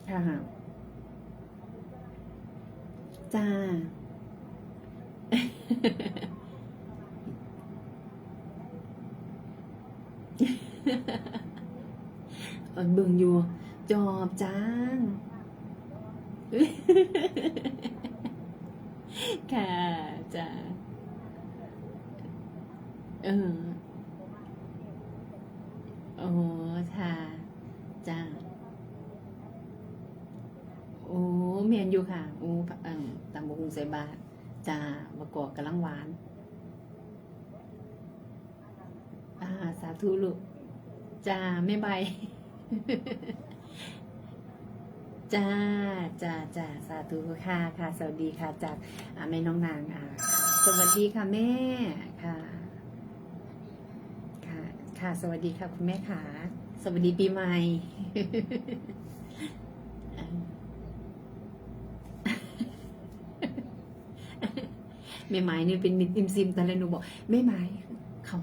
ค่ะจ้า เบิ่งอยู่จอบจ้าง ค่ะจ้าเออโอ้ค่ะจ้าโอ้เมียนอยู่ค่ะโอ้ตำบักหุ่งใส่บาตรจ้ามะกอกกำลังหวานสาธุลูกจ้าไม่ใบ จ้าสาธุค่ะค่ะสวัสดีค่ะจากแม่น้องนางสวัสดีค่ะแม่ค่ะค่ะค่ะสวัสดีค่ะคุณแม่ค่ะสวัสดีปีใหม่ แม่หมายนี่เป็นมิตรอิมซิมแต่ละหนูบอกแม่หมายเขา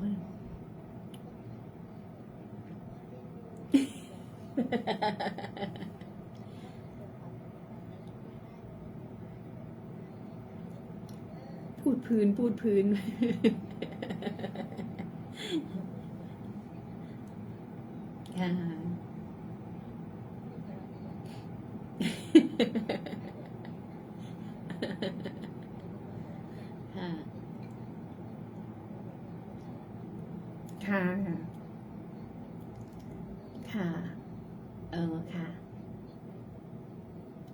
พูดพื้น ค่ะค่ะค่ะค่ะค่ะ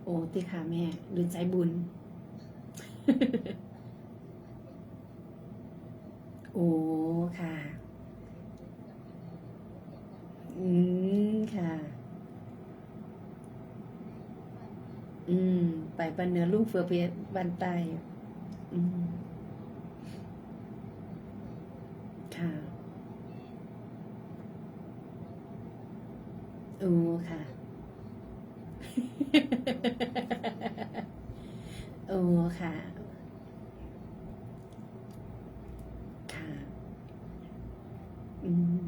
โอ้ติค่ะแม่หรือใจบุญ โอ้ค่ะค่ะไปบันเหนือลุงเฟือเพชรบันใต้อืมค่ะโอ้ค่ะ โอ้ค่ะค่ะอืม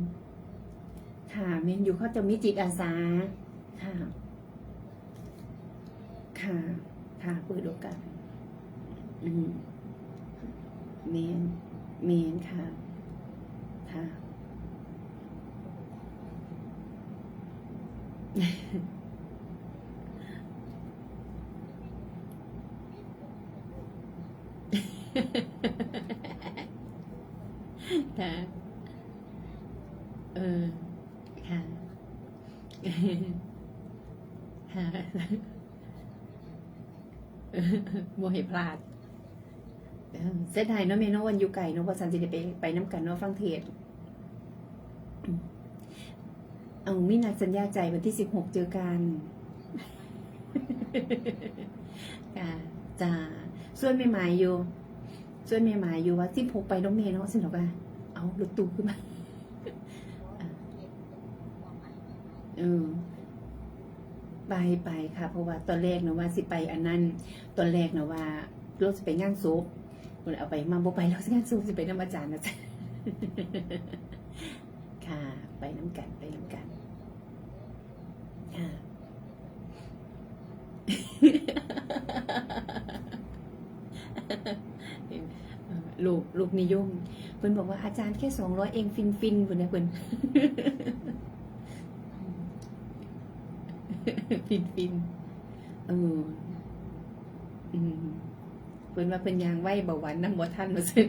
ค่ะเมนอยู่เขาจะมีจิตอาสาค่ะค่ะค่ะเปิดโอกาสอืมเมนค่ะค่ะ ค่ะ อค่ะค่ะบ่ให้พลาดเสียดายเนาะแม่เนาะวันอยู่ไกลเนาะว่าสันสิได้ไปน้ำกันเนาะฟังเทศน์เอามีนัดสัญญาใจวันที่16เจอกันค่ะจ้าส่วนใหม่ๆอยู่ว่า16ไปน้องเมย์เนาะสิเนาะว่าเอารถตู้ขึ้นมาเออไปค่ะเพราะว่าตอนแรกนะว่าสิไปอันนั้นตอนแรกนะว่าเราสิไปงานศพเอาไปมาบ่ไปแล้วงานศพสิไปน้ำอาจารย์นะจ๊ะค่ะไปน้ำกันค่ะลูกนิยมเพิ่นบอกว่าอาจารย์แค่200เองฟินเพิ่นนะเพิ่นฟินเพิ่นว่าเพิ่นยางไหวเบาหวานน้ำบ่ทันมาซิ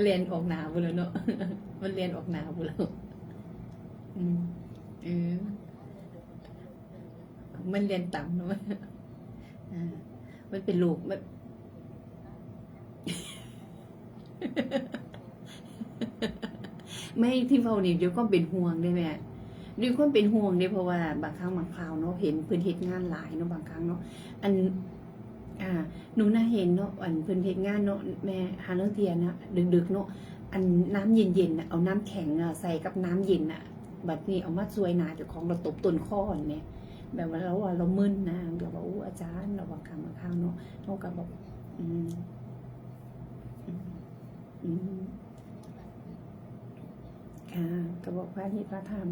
เรียนออกหนาบุแล้วเนาะมันเรียนออกหนาบุแล้วมันเรียนต่ำเนาะมันเป็นลูกมันไม่ที่เฝ้านี่เดี๋ยวก็เป็นห่วงได้ไหมด้วยความเป็นห่วงเนี่ยเพราะว่าบางครั้งบางคราวเนาะเห็นเพิ่นเฮ็ดงานหลายเนาะบางครั้งเนาะอันหนูน่าเห็นเนาะอันเพิ่นเฮ็ดงานเนาะแม่หาเรื่องเทียนนะดึกๆเนาะอันน้ำเย็นๆน่ะเอาน้ำแข็งใส่กับน้ำเย็นน่ะบัดนี้เอามาช่วยหนาเจ้าของเราตบต้นข้อเนี่ยแบบว่าเรามึนนะแบบว่าอาจารย์เราบางครั้งบางคราวเนาะเฮาก็บอกค่ะก็บอกพระที่พระธรรม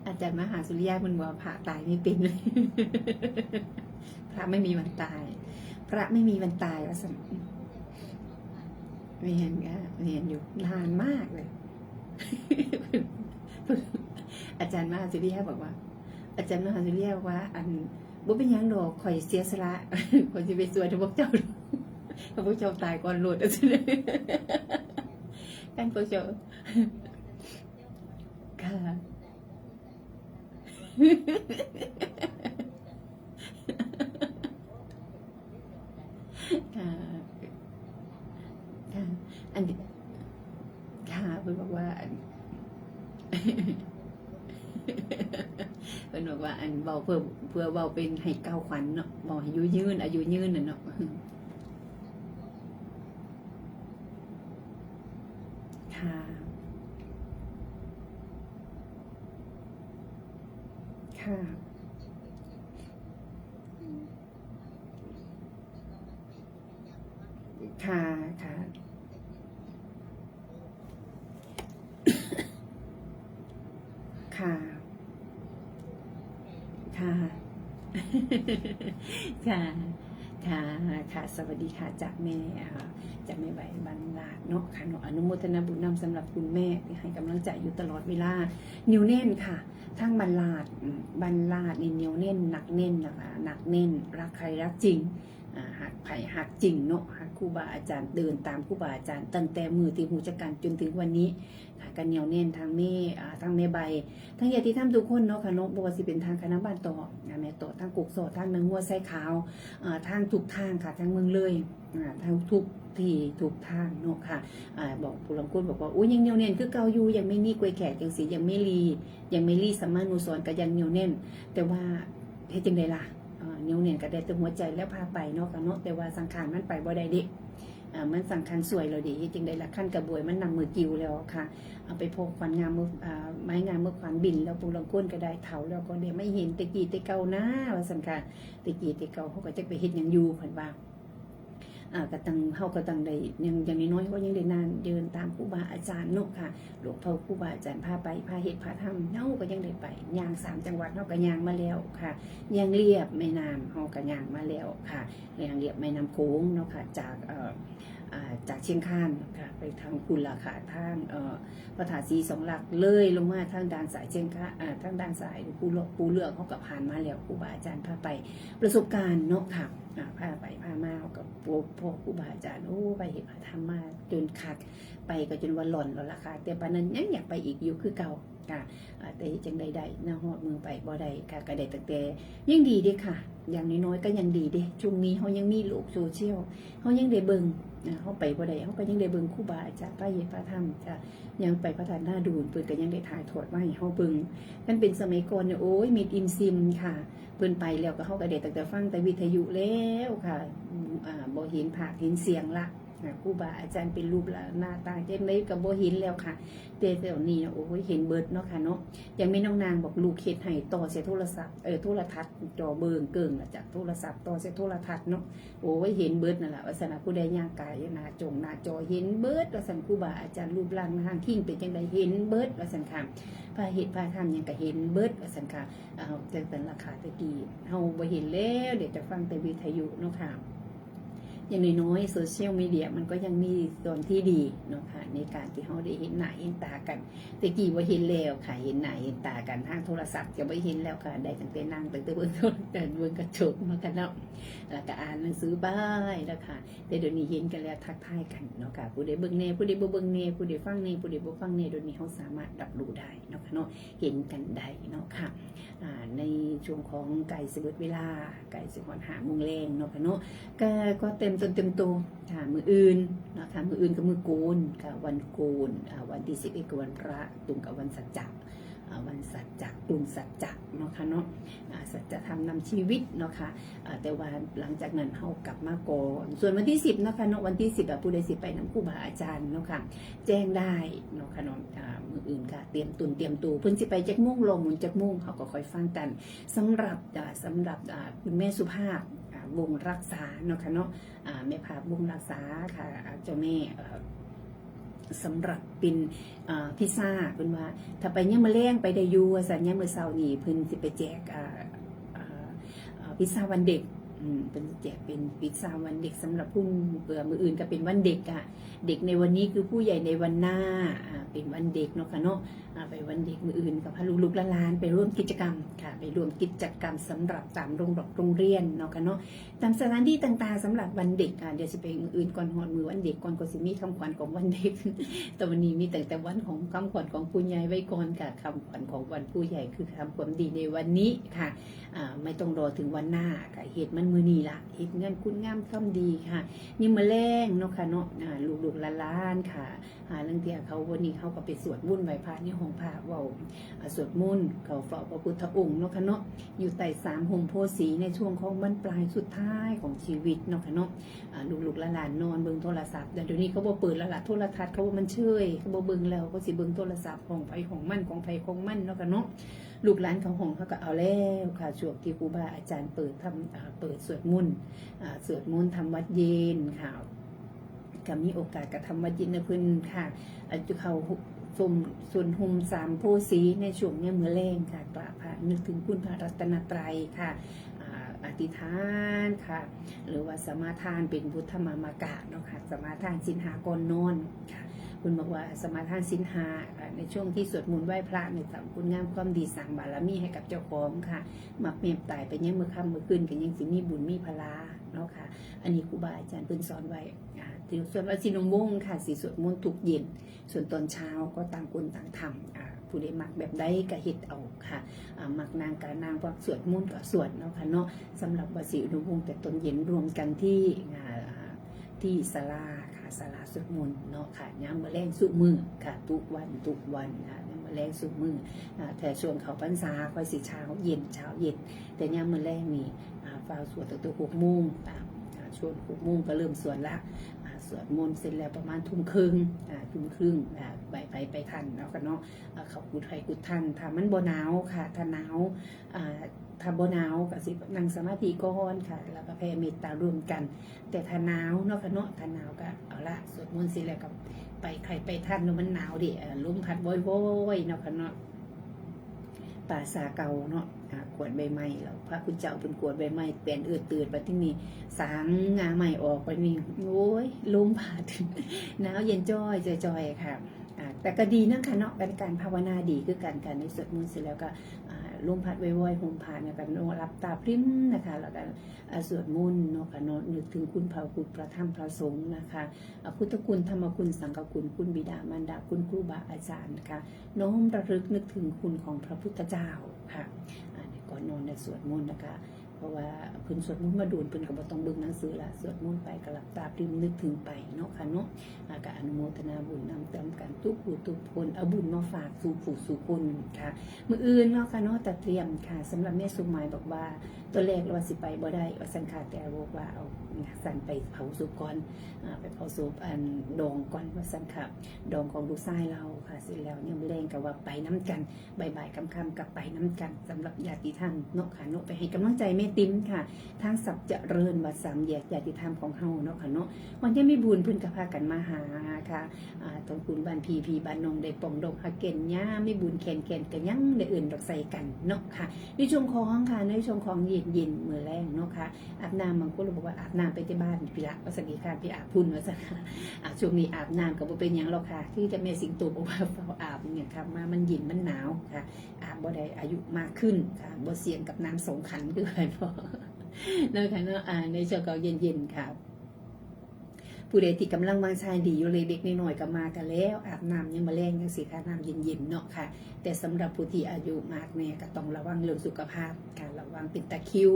อาจารย์มหาสุริยะมันบอกพระตายไม่เป็นเลยพระไม่มีวันตายว่าสันเรียนอยู่นานมากเลยอาจารย์มหาสุริยะบอกว่าอาจารย์มหาสุริยะบอกว่าอันบ่เป็นยังดอกข่อยเสียสละข่อยจะไปสวยพวกเจ้าพวกเจ้าตายก่อนโลดกันพวกเจ้าค่ะอันค่ะเพิ่นบอกว่าเพิ่นบอกว่าอันเบาเพื่อเบาเป็นให้เก้าขวัญเนาะบอกอายุยืนน่ะเนาะค่ะค่ะค่ะค่ะค่ะค่ะค่ะสวัสดีค่ะจากแม่ใบบรรลาดเนาะค่ะเนาะอนุโมทนาบุญนำสำหรับคุณแม่ที่ให้กำลังใจอยู่ตลอดเวลานิ้วแน่นค่ะทั้งบรรลาดนี่นิ้วแน่นหนักแน่นนะคะหนักแน่นรักใครรักจริงหักไผ่หักจริงเนาะหักครูบาอาจารย์เดินตามครูบาอาจารย์ตั้งแต่มือตีหูจักกันจนถึงวันนี้กันเหนียวแน่นทางแม่ใบทั้งญาติธรรมทุกคนเนาะค่ะเนาะบ่ว่าสิเป็นทางคณะบ้านต่อแม่ต่อทางกุกโสทางเมืองหัวไส้ขาวทางทุกทางค่ะทางเมืองเลยทางทุกที่ทุกทางเนาะค่ะบอกผู้ลังคนบอกว่าอุ้ยยังเหนียวแน่นคือเก่าอยู่ยังไม่มีกล้วยแขกจังสียังไม่รีสัมมานุสรณ์ก็ยังเหนียวแน่นแต่ว่าเฮ็ดจังได๋ล่ะเหนียวแน่นก็ได้แต่หัวใจแล้วพาไปเนาะค่ะเนาะแต่ว่าสังขารมันไปบ่ได้เด้มันสังขารสวยเราดีจริงได้ละขั้นกระบวยมันนำมือกิ้วแล้วค่ะเอาไปพกขวัญงามมือไม้งามมือขวัญบินแล้วปูลังก้นก็ได้เถาแล้วก็เดี๋ยวไม่เห็นตะกี้ตะเก่านะว่าสังขารตะกี้ตะเก่าเขาก็จะไปเฮ็ดยังอยู่เพิ่นว่าก็ตั้งเฮาก็ตั้งได้อย่างน้อยๆก็ยังได้นานเดินตามครูบาอาจารย์เนาะค่ะหลวงพ่อครูบาอาจารย์พาไปพาเฮ็ดพาทำเฮาก็ยังได้ไปย่าง3จังหวัดเฮาก็ย่างมาแล้วค่ะย่างเรียบแม่น้ำเฮาก็ย่างมาแล้วค่ะย่างเรียบแม่น้ำโขงเนาะค่ะจากเชียงคานค่ะไปทางกุลาค่ะทางพระธาตุศรีสองหลักเลยลงมาทางด้านสายเชียงคานทางด้านสายปูเลือกเขากับผ่านมาแล้วครูบาอาจารย์พาไปประสบการณ์เนาะค่ะ พาไปพามากับพ่อครูบาอาจารย์โอ้ไปเห็นพระธรรมมาจนคักไปก็จนวันหล่อนแล้วล่ะค่ะแต่ปานนั้นยังอยากไปอีกอยู่คือเก่าค่ะแต่จังใดๆนะฮอดเมืองไปบ่ได้ค่ะก็ได้ตั้งแต่ยังดีเด้ค่ะอย่างน้อยๆก็ยังดีเด้ช่วงนี้เฮายังมีโลกโซเชียลเฮายังได้เบิ่งเฮาไปบ่ได้เฮาก็ยังได้เบิ่งครูบาอาจารย์พระเฮ็ดพระธรรมจ้ะยังไปพระธาตุหน้าดูนเพิ่นก็ยังได้ถ่ายทอดมาให้เฮาเบิ่งมันเป็นสมัยก่อนเนี่ยโอ้ยมีอิมซิมค่ะเพิ่นไปแล้วก็เฮาก็ได้ตั้งแต่ฟังแต่วิทยุแล้วค่ะบ่เห็นภาพเห็นเสียงละครูบาอาจารย์เป็นรูปหน้าตาจังได๋ก็บ่เห็นแล้วค่ะแต่เดี๋ยวนี้โอ้ยเห็นเบิดเนาะค่ะเนาะยังมีน้องนางบอกลูกเฮ็ดให้ต่อเสียโทรศัพท์โทรทัศน์จอเบิ่งเกิ่งจากโทรศัพท์ต่อเสียโทรทัศน์เนาะโอ้ยเห็นเบิดนั่นล่ะว่าซั่นน่ะผู้ใดย่างกายหน้าจอเห็นเบิดว่าซั่นครูบาอาจารย์รูปร่างทางคิงเป็นจังได๋เห็นเบิดว่าซั่นค่ะพระเฮ็ดพระธรรมหยังก็เห็นเบิดว่าซั่นค่ะจังซั่นราคาตะกี้เฮาบ่เห็นแล้วเดี๋ยวจะฟังแต่วิทยุเนาะค่ะอย่างน้อยๆโซเชียลมีเดียมันก็ยังมีส่วนที่ดีเนาะค่ะในการที่เขาได้เห็นหน้าเห็นตากันแต่กี้ว่าเห็นแล้วค่ะเห็นหน้าเห็นตากันทางโทรศัพท์จะไม่เห็นแล้วค่ะได้ตั้งแต่นั่งตั้งแต่เบิ่งโทรศัพท์เบิ่งกระจกมากันเนาะแล้วก็อ่านหนังสือบ้ายแล้วค่ะแต่เดี๋ยวนี้เห็นกันแล้วทักทายกันเนาะค่ะผู้ใดเบิ่งแน่ผู้ใดบ่เบิ่งแน่ผู้ใดฟังแน่ผู้ใดบ่ฟังแน่เดี๋ยวนี้เขาสามารถรับรู้ได้เนาะค่ะเนาะเห็นกันได้เนาะค่ะในช่วงของไก่สิเบิดเวลาไก่สิฮอด5 โมงแลงเนาะค่ะเนาะก็เต็มตัวค่ะมืออื่นนะคะมืออื่นกับมือโกนค่ะวันโกนวันที่11กับวันพระตรงกับวันสัจจะวันสัจจะตุนสัจจะเนาะค่ะเนาะสัจธรรมนำชีวิตเนาะค่ะแต่ว่าหลังจากนั้นเฮากลับมาก่อนส่วนวันที่10เนาะค่ะเนาะวันที่10ผู้ใดสิไปน้ำครูบาอาจารย์เนาะค่ะแจ้งได้เนาะค่ะเนาะมืออื่นค่ะเตรียมตัวเพิ่นสิไปจักมุ่งลงหมุนจักมุ่งเฮาก็ค่อยฟังกันสำหรับคุณแม่สุภาพวงรักษาเนาะค่ะเนาะแม่ภาพวงรักษาค่ะเจ้าแม่สำหรับเป็นพิซซ่าเป็นว่าถ้าไปเนี่ยมาแรงไปได้อยู่สัญญาเมื่อเช้านี้เพิ่นสิไปแจกพิซซ่าวันเด็กเป็นแจกเป็นพิซซ่าวันเด็กสำหรับผู้มืออื่นก็เป็นวันเด็กเด็กในวันนี้คือผู้ใหญ่ในวันหน้าเป็นวันเด็กเนาะค่ะเนาะไปวันเด็กมืออื่นกับพาลูกหลานไปร่วมกิจกรรมค่ะไปร่วมกิจกรรมสำหรับตามโรงเรียนเนาะค่ะเนาะตามสถานที่ต่างๆสำหรับวันเด็กเดี๋ยวจะไปมืออื่นก่อนฮอดมือวันเด็กก่อนก็สิมีคำขวัญของวันเด็กแต่วันนี้มีแต่วันของคำขวัญของผู้ใหญ่ไว้ก่อนค่ะคำขวัญของวันผู้ใหญ่คือทำความดีในวันนี้ค่ะไม่ต้องรอถึงวันหน้าค่ะเหตุมันมือนี้ละเหตุเงินคุณงามคำดีค่ะนี่มาแรงเนาะค่ะเนาะลูกๆล้านค่ะเรื่องเดียวเขาวันนี้เขาก็ไปสวดมุ่นต์ไหว้พระนี่ห้องพระว่าสวดมุ่นต์เขาเฝ้าพระพุทธองค์เนาะค่ะเนาะอยู่ใต้3 ห่มโพสีในช่วงของบรรปลายสุดท้ายของชีวิตเนาะค่ะเนาะลูกๆหลานนอนเบิ่งโทรศัพท์เดี๋ยวนี้เขาบ่เปิดแล้วล่ะโทรทัศน์เขามันเชยเขาบ่เบิ่งแล้วเขาสิเบิ่งโทรศัพท์ของไผของมันของไผของมันเนาะค่ะเนาะลูกหลานของเขาก็เอาแล้วค่ะช่วงที่ครูบาอาจารย์เปิดสวดมนต์ทำวัดเย็นค่ะก็มีโอกาสกระทำวัดเย็นนะเพิ่นค่ะจุเขาส่วนหุม3 โพสีในช่วงนี้มื้อแรงค่ะกราบพระนึกถึงคุณพระรัตนตรัยค่ะอธิษฐานค่ะหรือว่าสมาทานเป็นพุทธมามากะเนาะค่ะสมาทานศีล 5ก่อนนอนค่ะคุณบอกว่าสมาทานศีล 5ในช่วงที่สวดมนต์ไหว้พระในทำคุณงามความดีสร้างบารมีให้กับเจ้าของค่ะมักเมียมตายไปยังมื้อค่ำมื้อคืนก็ยังสิมีบุญมีพลาเนาะค่ะอันนี้ครูบาอาจารย์เพิ่นสอนไว้ส่วนวัดสินมงค่ะสิสวดมนต์ทุกเย็นส่วนตอนเช้าก็ต่างคนต่างทำผู้ใดมักแบบใดก็เฮ็ดเอาค่ะมักนางกะนางพวกสวดมนต์ก็สวดเนาะค่ะเนาะสำหรับวัดสินมงแต่ตอนเย็นรวมกันที่ศาลาค่ะศาลาสวดมนต์เนาะค่ะยามมื้อแลงสุมื้อค่ะทุกวันค่ะยามมื้อแลงสุมื้อแต่ช่วงเข้าพรรษาค่อยสิเช้าเย็นแต่ยามมื้อแลงนี่ฟ้าสวดตั้งแต่6 โมงช่วง6 โมงก็เริ่มสวดละสวดมนต์เสร็จแล้วประมาณทุ่มครึ่งไปทันเนาะกันเนาะเขากุดไทยกุดทันถ้ามันบ่หนาวค่ะถ้าหนาวถ้าบ่หนาวก็สินั่งสมาธิก่อนค่ะแล้วก็แผ่เมตตารวมกันแต่ถ้าหนาวเนาะค่ะเนาะถ้าหนาวก็เอาละสวดมนต์เสร็จแล้วก็ไปใครไปทันเนาะมันหนาวดิลมพัดโวยๆเนาะค่ะเนาะป่าสาเก่าเนาะขวดใบไม้แล้วพระคุณเจ้าเป็นขวดใบไม้เปลี่ยนตื่นไปที่นี่สางงาใหม่ออกไปนี่โอ้ยลมพัดหนาวเย็นจ้อยค่ะแต่ก็ดีนะคะเนาะการภาวนาดีคือการในสวดมนต์เสร็จแล้วก็ ลมพัดว้อยๆโหมผ่านเนี่ยกันรับตาพริ้มนะคะแล้วก็สวดมนต์เนาะค่ะเนาะนึกถึงคุณพระคุณพระธรรมพระสงฆ์นะคะพุทธคุณธรรมคุณสังฆคุณคุณบิดามารดาคุณครูบาอาจารย์นะคะน้อมระลึกนึกถึงคุณของพระพุทธเจ้าค่ะก่อนนอนในสวดมนต์นะคะเพราะว่าเพิ่นสวดมนต์มาดูนเพิ่นก็บ่ต้องเบิ่งหนังสือละสวดมนต์ไปก็หลับตาพริมนึกถึงไปเนาะค่ะเนาะก็อนุโมทนาบุญนำเติมกันทุกผู้ทุกคนเอาบุญมาฝากสู่ผู้สู่คนค่ะมื้ออื่นเนาะค่ะเนาะแต่เตรียมค่ะสำหรับแม่สุหมายบอกว่าตัวแรกว่าสิไปบ่ได้ว่าสันขาแต่บอกว่าเอาสั่นไปเผาศพก่อนไปเผาศพอันดองก่อนว่าสันค่ะดองของลูกชายเราค่ะเสร็จแล้วเนี่ยมื้อแรงก็ว่าไปน้ำกันบ่ายๆค่ำๆกับไปน้ำกันสำหรับญาติธรรมเนาะค่ะเนาะไปให้กำลังใจแม่ติ๋มค่ะทางศัพท์เจริญวัดสามแยกญาติธรรมของเฮาเนาะค่ะเนาะวันที่มีบุญเพิ่นก็พากันมาหาค่ะตรงคุณบ้านพีบ้านนงได้ปองดอกฮักเก่นย่าไม่บุญแคนก็ยังได้อื่นดอกใส่กันเนาะค่ะในช่วงของค่ะในช่วงของเย็นมื้อแรงเนาะค่ะอาบน้ำบางคนบอกว่าอาบน้ำไปที่บ้านพี่ละว่าสันดีค่ะพี่อาบพุ่นว่าซั่นค่ะช่วงนี้อาบน้ำก็บ่เป็นหยังหรอกค่ะที่จะแม่สิงโตบอกว่าเฝ้าอาบเนี่ยค่ะมามันเย็นมันหนาวค่ะอาบบ่ได้อายุมากขึ้นค่ะบ่เสี่ยงกับน้ำสงขันคือไผบ่นะคะเนาะในช่วงของเย็นๆค่ะผู้ใดที่กำลังวางชายดีอยู่เลยเด็กน้อยๆก็มากันแล้วอาบน้ำยังมาแรงยังสิค่ะน้ำเย็นๆเนาะค่ะแต่สำหรับผู้ที่อายุมากแน่ก็ต้องระวังเรื่องสุขภาพค่ะระวังเป็นตะคริว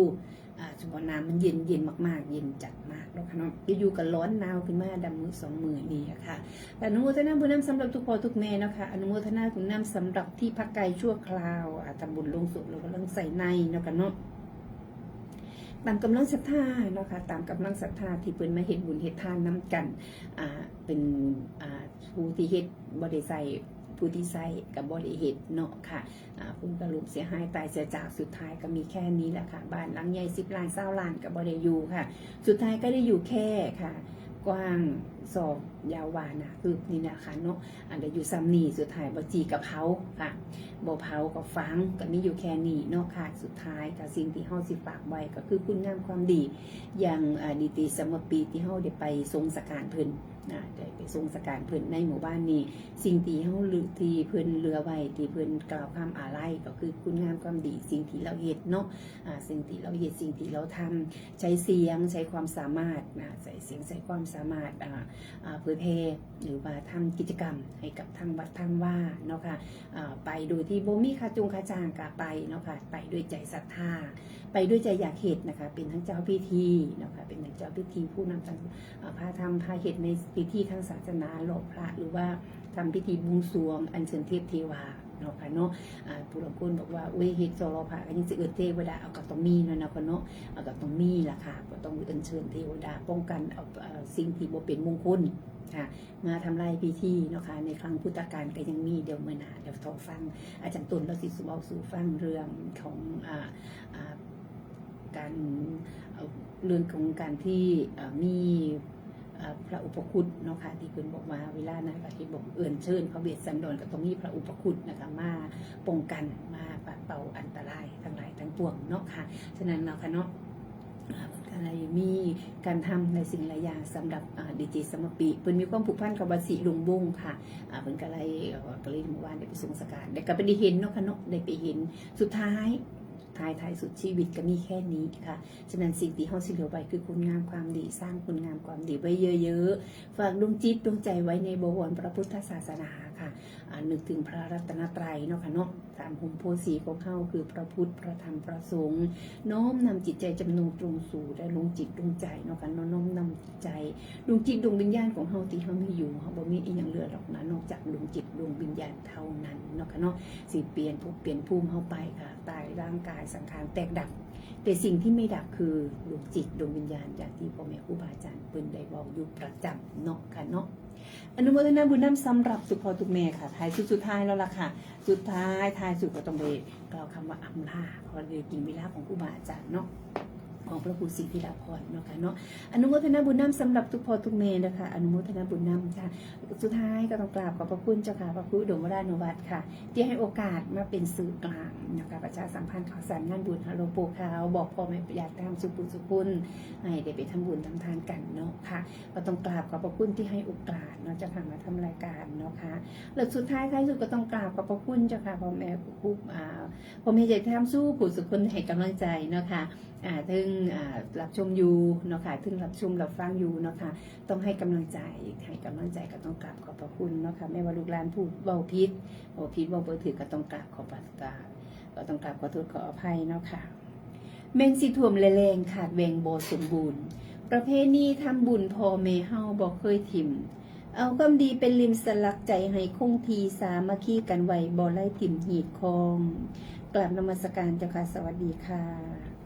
เฉพาะน้ำมันเย็นมากๆเย็นจัดมากเนาะค่ะเนาะอยู่กับร้อนหนาวขึ้นมาดำมือสองมือนี่ค่ะอนุโมทนาบุญนำสำหรับทุกพ่อทุกแม่เนาะค่ะอนุโมทนาบุญนำสำหรับที่พักไกลชั่วคราวทำบุญลงศพเราก็ต้องใส่ในเนาะค่ะเนาะตามกำลังศรัทธาเนาะค่ะตามกำลังศรัทธาที่เพิ่นมาเฮ็ดบุญเฮ็ดทานนำกันเป็นผู้ที่เฮ็ดบ่ได้ใส่ผู้ที่ใส่กับบริเหตุเนาะค่ะคุณกระลุมเสียหายตายเสียจากสุดท้ายก็มีแค่นี้แหละค่ะบ้านหลังใหญ่10 ล้าน20 ล้านกับบริยูค่ะสุดท้ายก็ได้อยู่แค่ค่ะกว้างศอกยาววานะคือนี่นะคะเนาะอันเดียวอยู่ซ้ำนี่สุดท้ายบ่จีกับเผาค่ะบ่เผากับฟังก็มีอยู่แค่นี้เนาะค่ะสุดท้ายก็สิ่งที่เฮาสิฝากไว้ก็คือคุณงามความดีอย่างดีตีสมปีที่เฮาได้ไปทรงสการเพิ่นได้ไปทรงสการเพิ่นในหมู่บ้านนี้สิ่งที่เฮาลือที่เพิ่นเรือไว้ที่เพิ่นกล่าวความอาลัยก็คือคุณงามความดีสิ่งที่เราเฮ็ดเนาะสิ่งที่เราเฮ็ดสิ่งที่เราทำใช้เสียงใช้ความสามารถใส่เสียงใช้ความสามารถเผยแพร่หรือว่าทำกิจกรรมให้กับทางวัดทางว่าเนาะค่ะไปโดยที่บ่มีค่าจ้างก็ไปเนาะค่ะไปด้วยใจศรัทธาไปด้วยใจอยากเฮ็ดนะคะเป็นทั้งเจ้าพิธีเนาะค่ะเป็นทั้งเจ้าพิธีผู้นำทางพาทำพาเฮ็ดในพิธีทางศาสนาหล่อพระหรือว่าทำพิธีบวงสรวงอัญเชิญเทพเทวาเนาะค่ะเนาะผู้หลักคนบอกว่าอุ้ยเฮ็ดโซโลพระก็ยังสิเทวดาเอาก็ต้องมีเนาะค่ะเนาะเอาก็ต้องมีล่ะค่ะก็ต้องอัญเชิญเทวดาป้องกันเอาสิ่งที่บ่เป็นมงคลค่ะมาทำลายพิธีเนาะค่ะในครั้งพุทธกาลก็ยังมีเดี๋ยวเมื่อหน้าเดี๋ยวทอฟังอาจารย์ตุลเราสิสู่เอาสู่ฟังเรื่องของการเรื่องของการที่มีพระอุปคุตเนาะค่ะที่เพิ่นบอกว่าเวลานั้นก็ที่บอกเอื่นเชิญพระเวสสันดรก็ต้องมีพระอุปคุตนะคะมาป้องกันมาปัดเป่าอันตรายทั้งหลายทั้งปวงเนาะค่ะฉะนั้นเนาะค่ะเนาะอะไรมีการทำในสิ่งหลายอย่างสำหรับดีเจสมปีเพิ่นมีความผูกพันกับวัดศรีลุงบงค่ะเพิ่นก็เลยเมื่อวานได้ไปทรงสการได้ก็ไปได้เห็นเนาะค่ะเนาะได้ไปเห็นสุดท้ายสุดชีวิตก็มีแค่นี้ค่ะฉะนั้นสิ่งที่เฮาสิเหลือไว้คือคุณงามความดีสร้างคุณงามความดีไว้เยอะๆฝากดวงจิตดวงใจไว้ในบวรพระพุทธศาสนาค่ะนึกถึงพระรัตนตรัยเนาะค่ะเนาะตามหุ่มโพสีของเฮาคือพระพุทธพระธรรมพระสงฆ์น้อมนำจิตใจจำนงตรงสู่ได้ลงจิตดวงใจเนาะค่ะน้อมนำจิตใจดวงจิตดวงวิญญาณของเฮาที่เฮามีอยู่เฮาบ่มีอีหยังเหลือหรอกนะนอกจากดวงจิตดวงวิญญาณเท่านั้นเนาะค่ะเนาะสิเปลี่ยนภพเปลี่ยนภูมิเฮาไปค่ะตายร่างกายสังขารแตกดับแต่สิ่งที่ไม่ดับคือดวงจิตดวงวิญญาณอย่างที่พ่อแม่ครูบาอาจารย์เพิ่นได้บอกอยู่ประจำเนาะค่ะเนาะอนุโมทนาบุญนำสำหรับทุกพ่อทุกแม่ค่ะท้ายสุดท้ายแล้วล่ะค่ะสุดท้ายสุดก็ต้องไปกล่าวคำว่าอำลาเพราะเลยกินเวลาของครูบาอาจารย์เนาะ ของพระครูศรีธีรพรเนาะค่ะเนาะอนุโมทนาบุญนำสำหรับทุกพ่อทุกแม่นะคะอนุโมทนาบุญนำค่ะสุดท้ายก็ต้องกราบขอบพระคุณเจ้าค่ะพระครูอุดมวรานุวัฒน์ค่ะที่ให้โอกาสมาเป็นสื่อกลางนะคะประชาสัมพันธ์ข่าวสารงานบุญหลวงปู่ขาวบอกพ่อแม่ญาติธรรมสุขุสุขุนให้ได้ไปทำบุญทำทานกันเนาะค่ะก็ต้องกราบขอบพระคุณที่ให้โอกาสเนาะเจ้าค่ะมาทำรายการเนาะค่ะแล้วสุดท้ายท้ายสุดก็ต้องกราบขอบพระคุณเจ้าค่ะพ่อแม่ผู้พ่อแม่ญาติธรรมสู้ผู้สุขุนให้กำลังใจเนาะค่ะถึงรับชมอยู่เนาะค่ะถึงรับชมรับฟังอยู่เนาะค่ะต้องให้กำลังใจก็ต้องกราบขอบพระคุณเนาะค่ะไม่ว่าลูกหลานพูดเบาพิษเบาเบอร์ถือก็ต้องกราบขอบพระก็ต้องกราบขอโทษขออภัยเนาะค่ะเมนสิท่วมแรงขาดแวงบ่สมบูรณ์ประเพณีทำบุญพ่อแม่เฮาบ่เคยถิ่มเอาความดีเป็นริมสลักใจให้คงทีสามัคคีกันไว้บ่ไล่ถิ่มหีดคองกราบนมัสการเจ้าค่ะสวัสดีค่ะ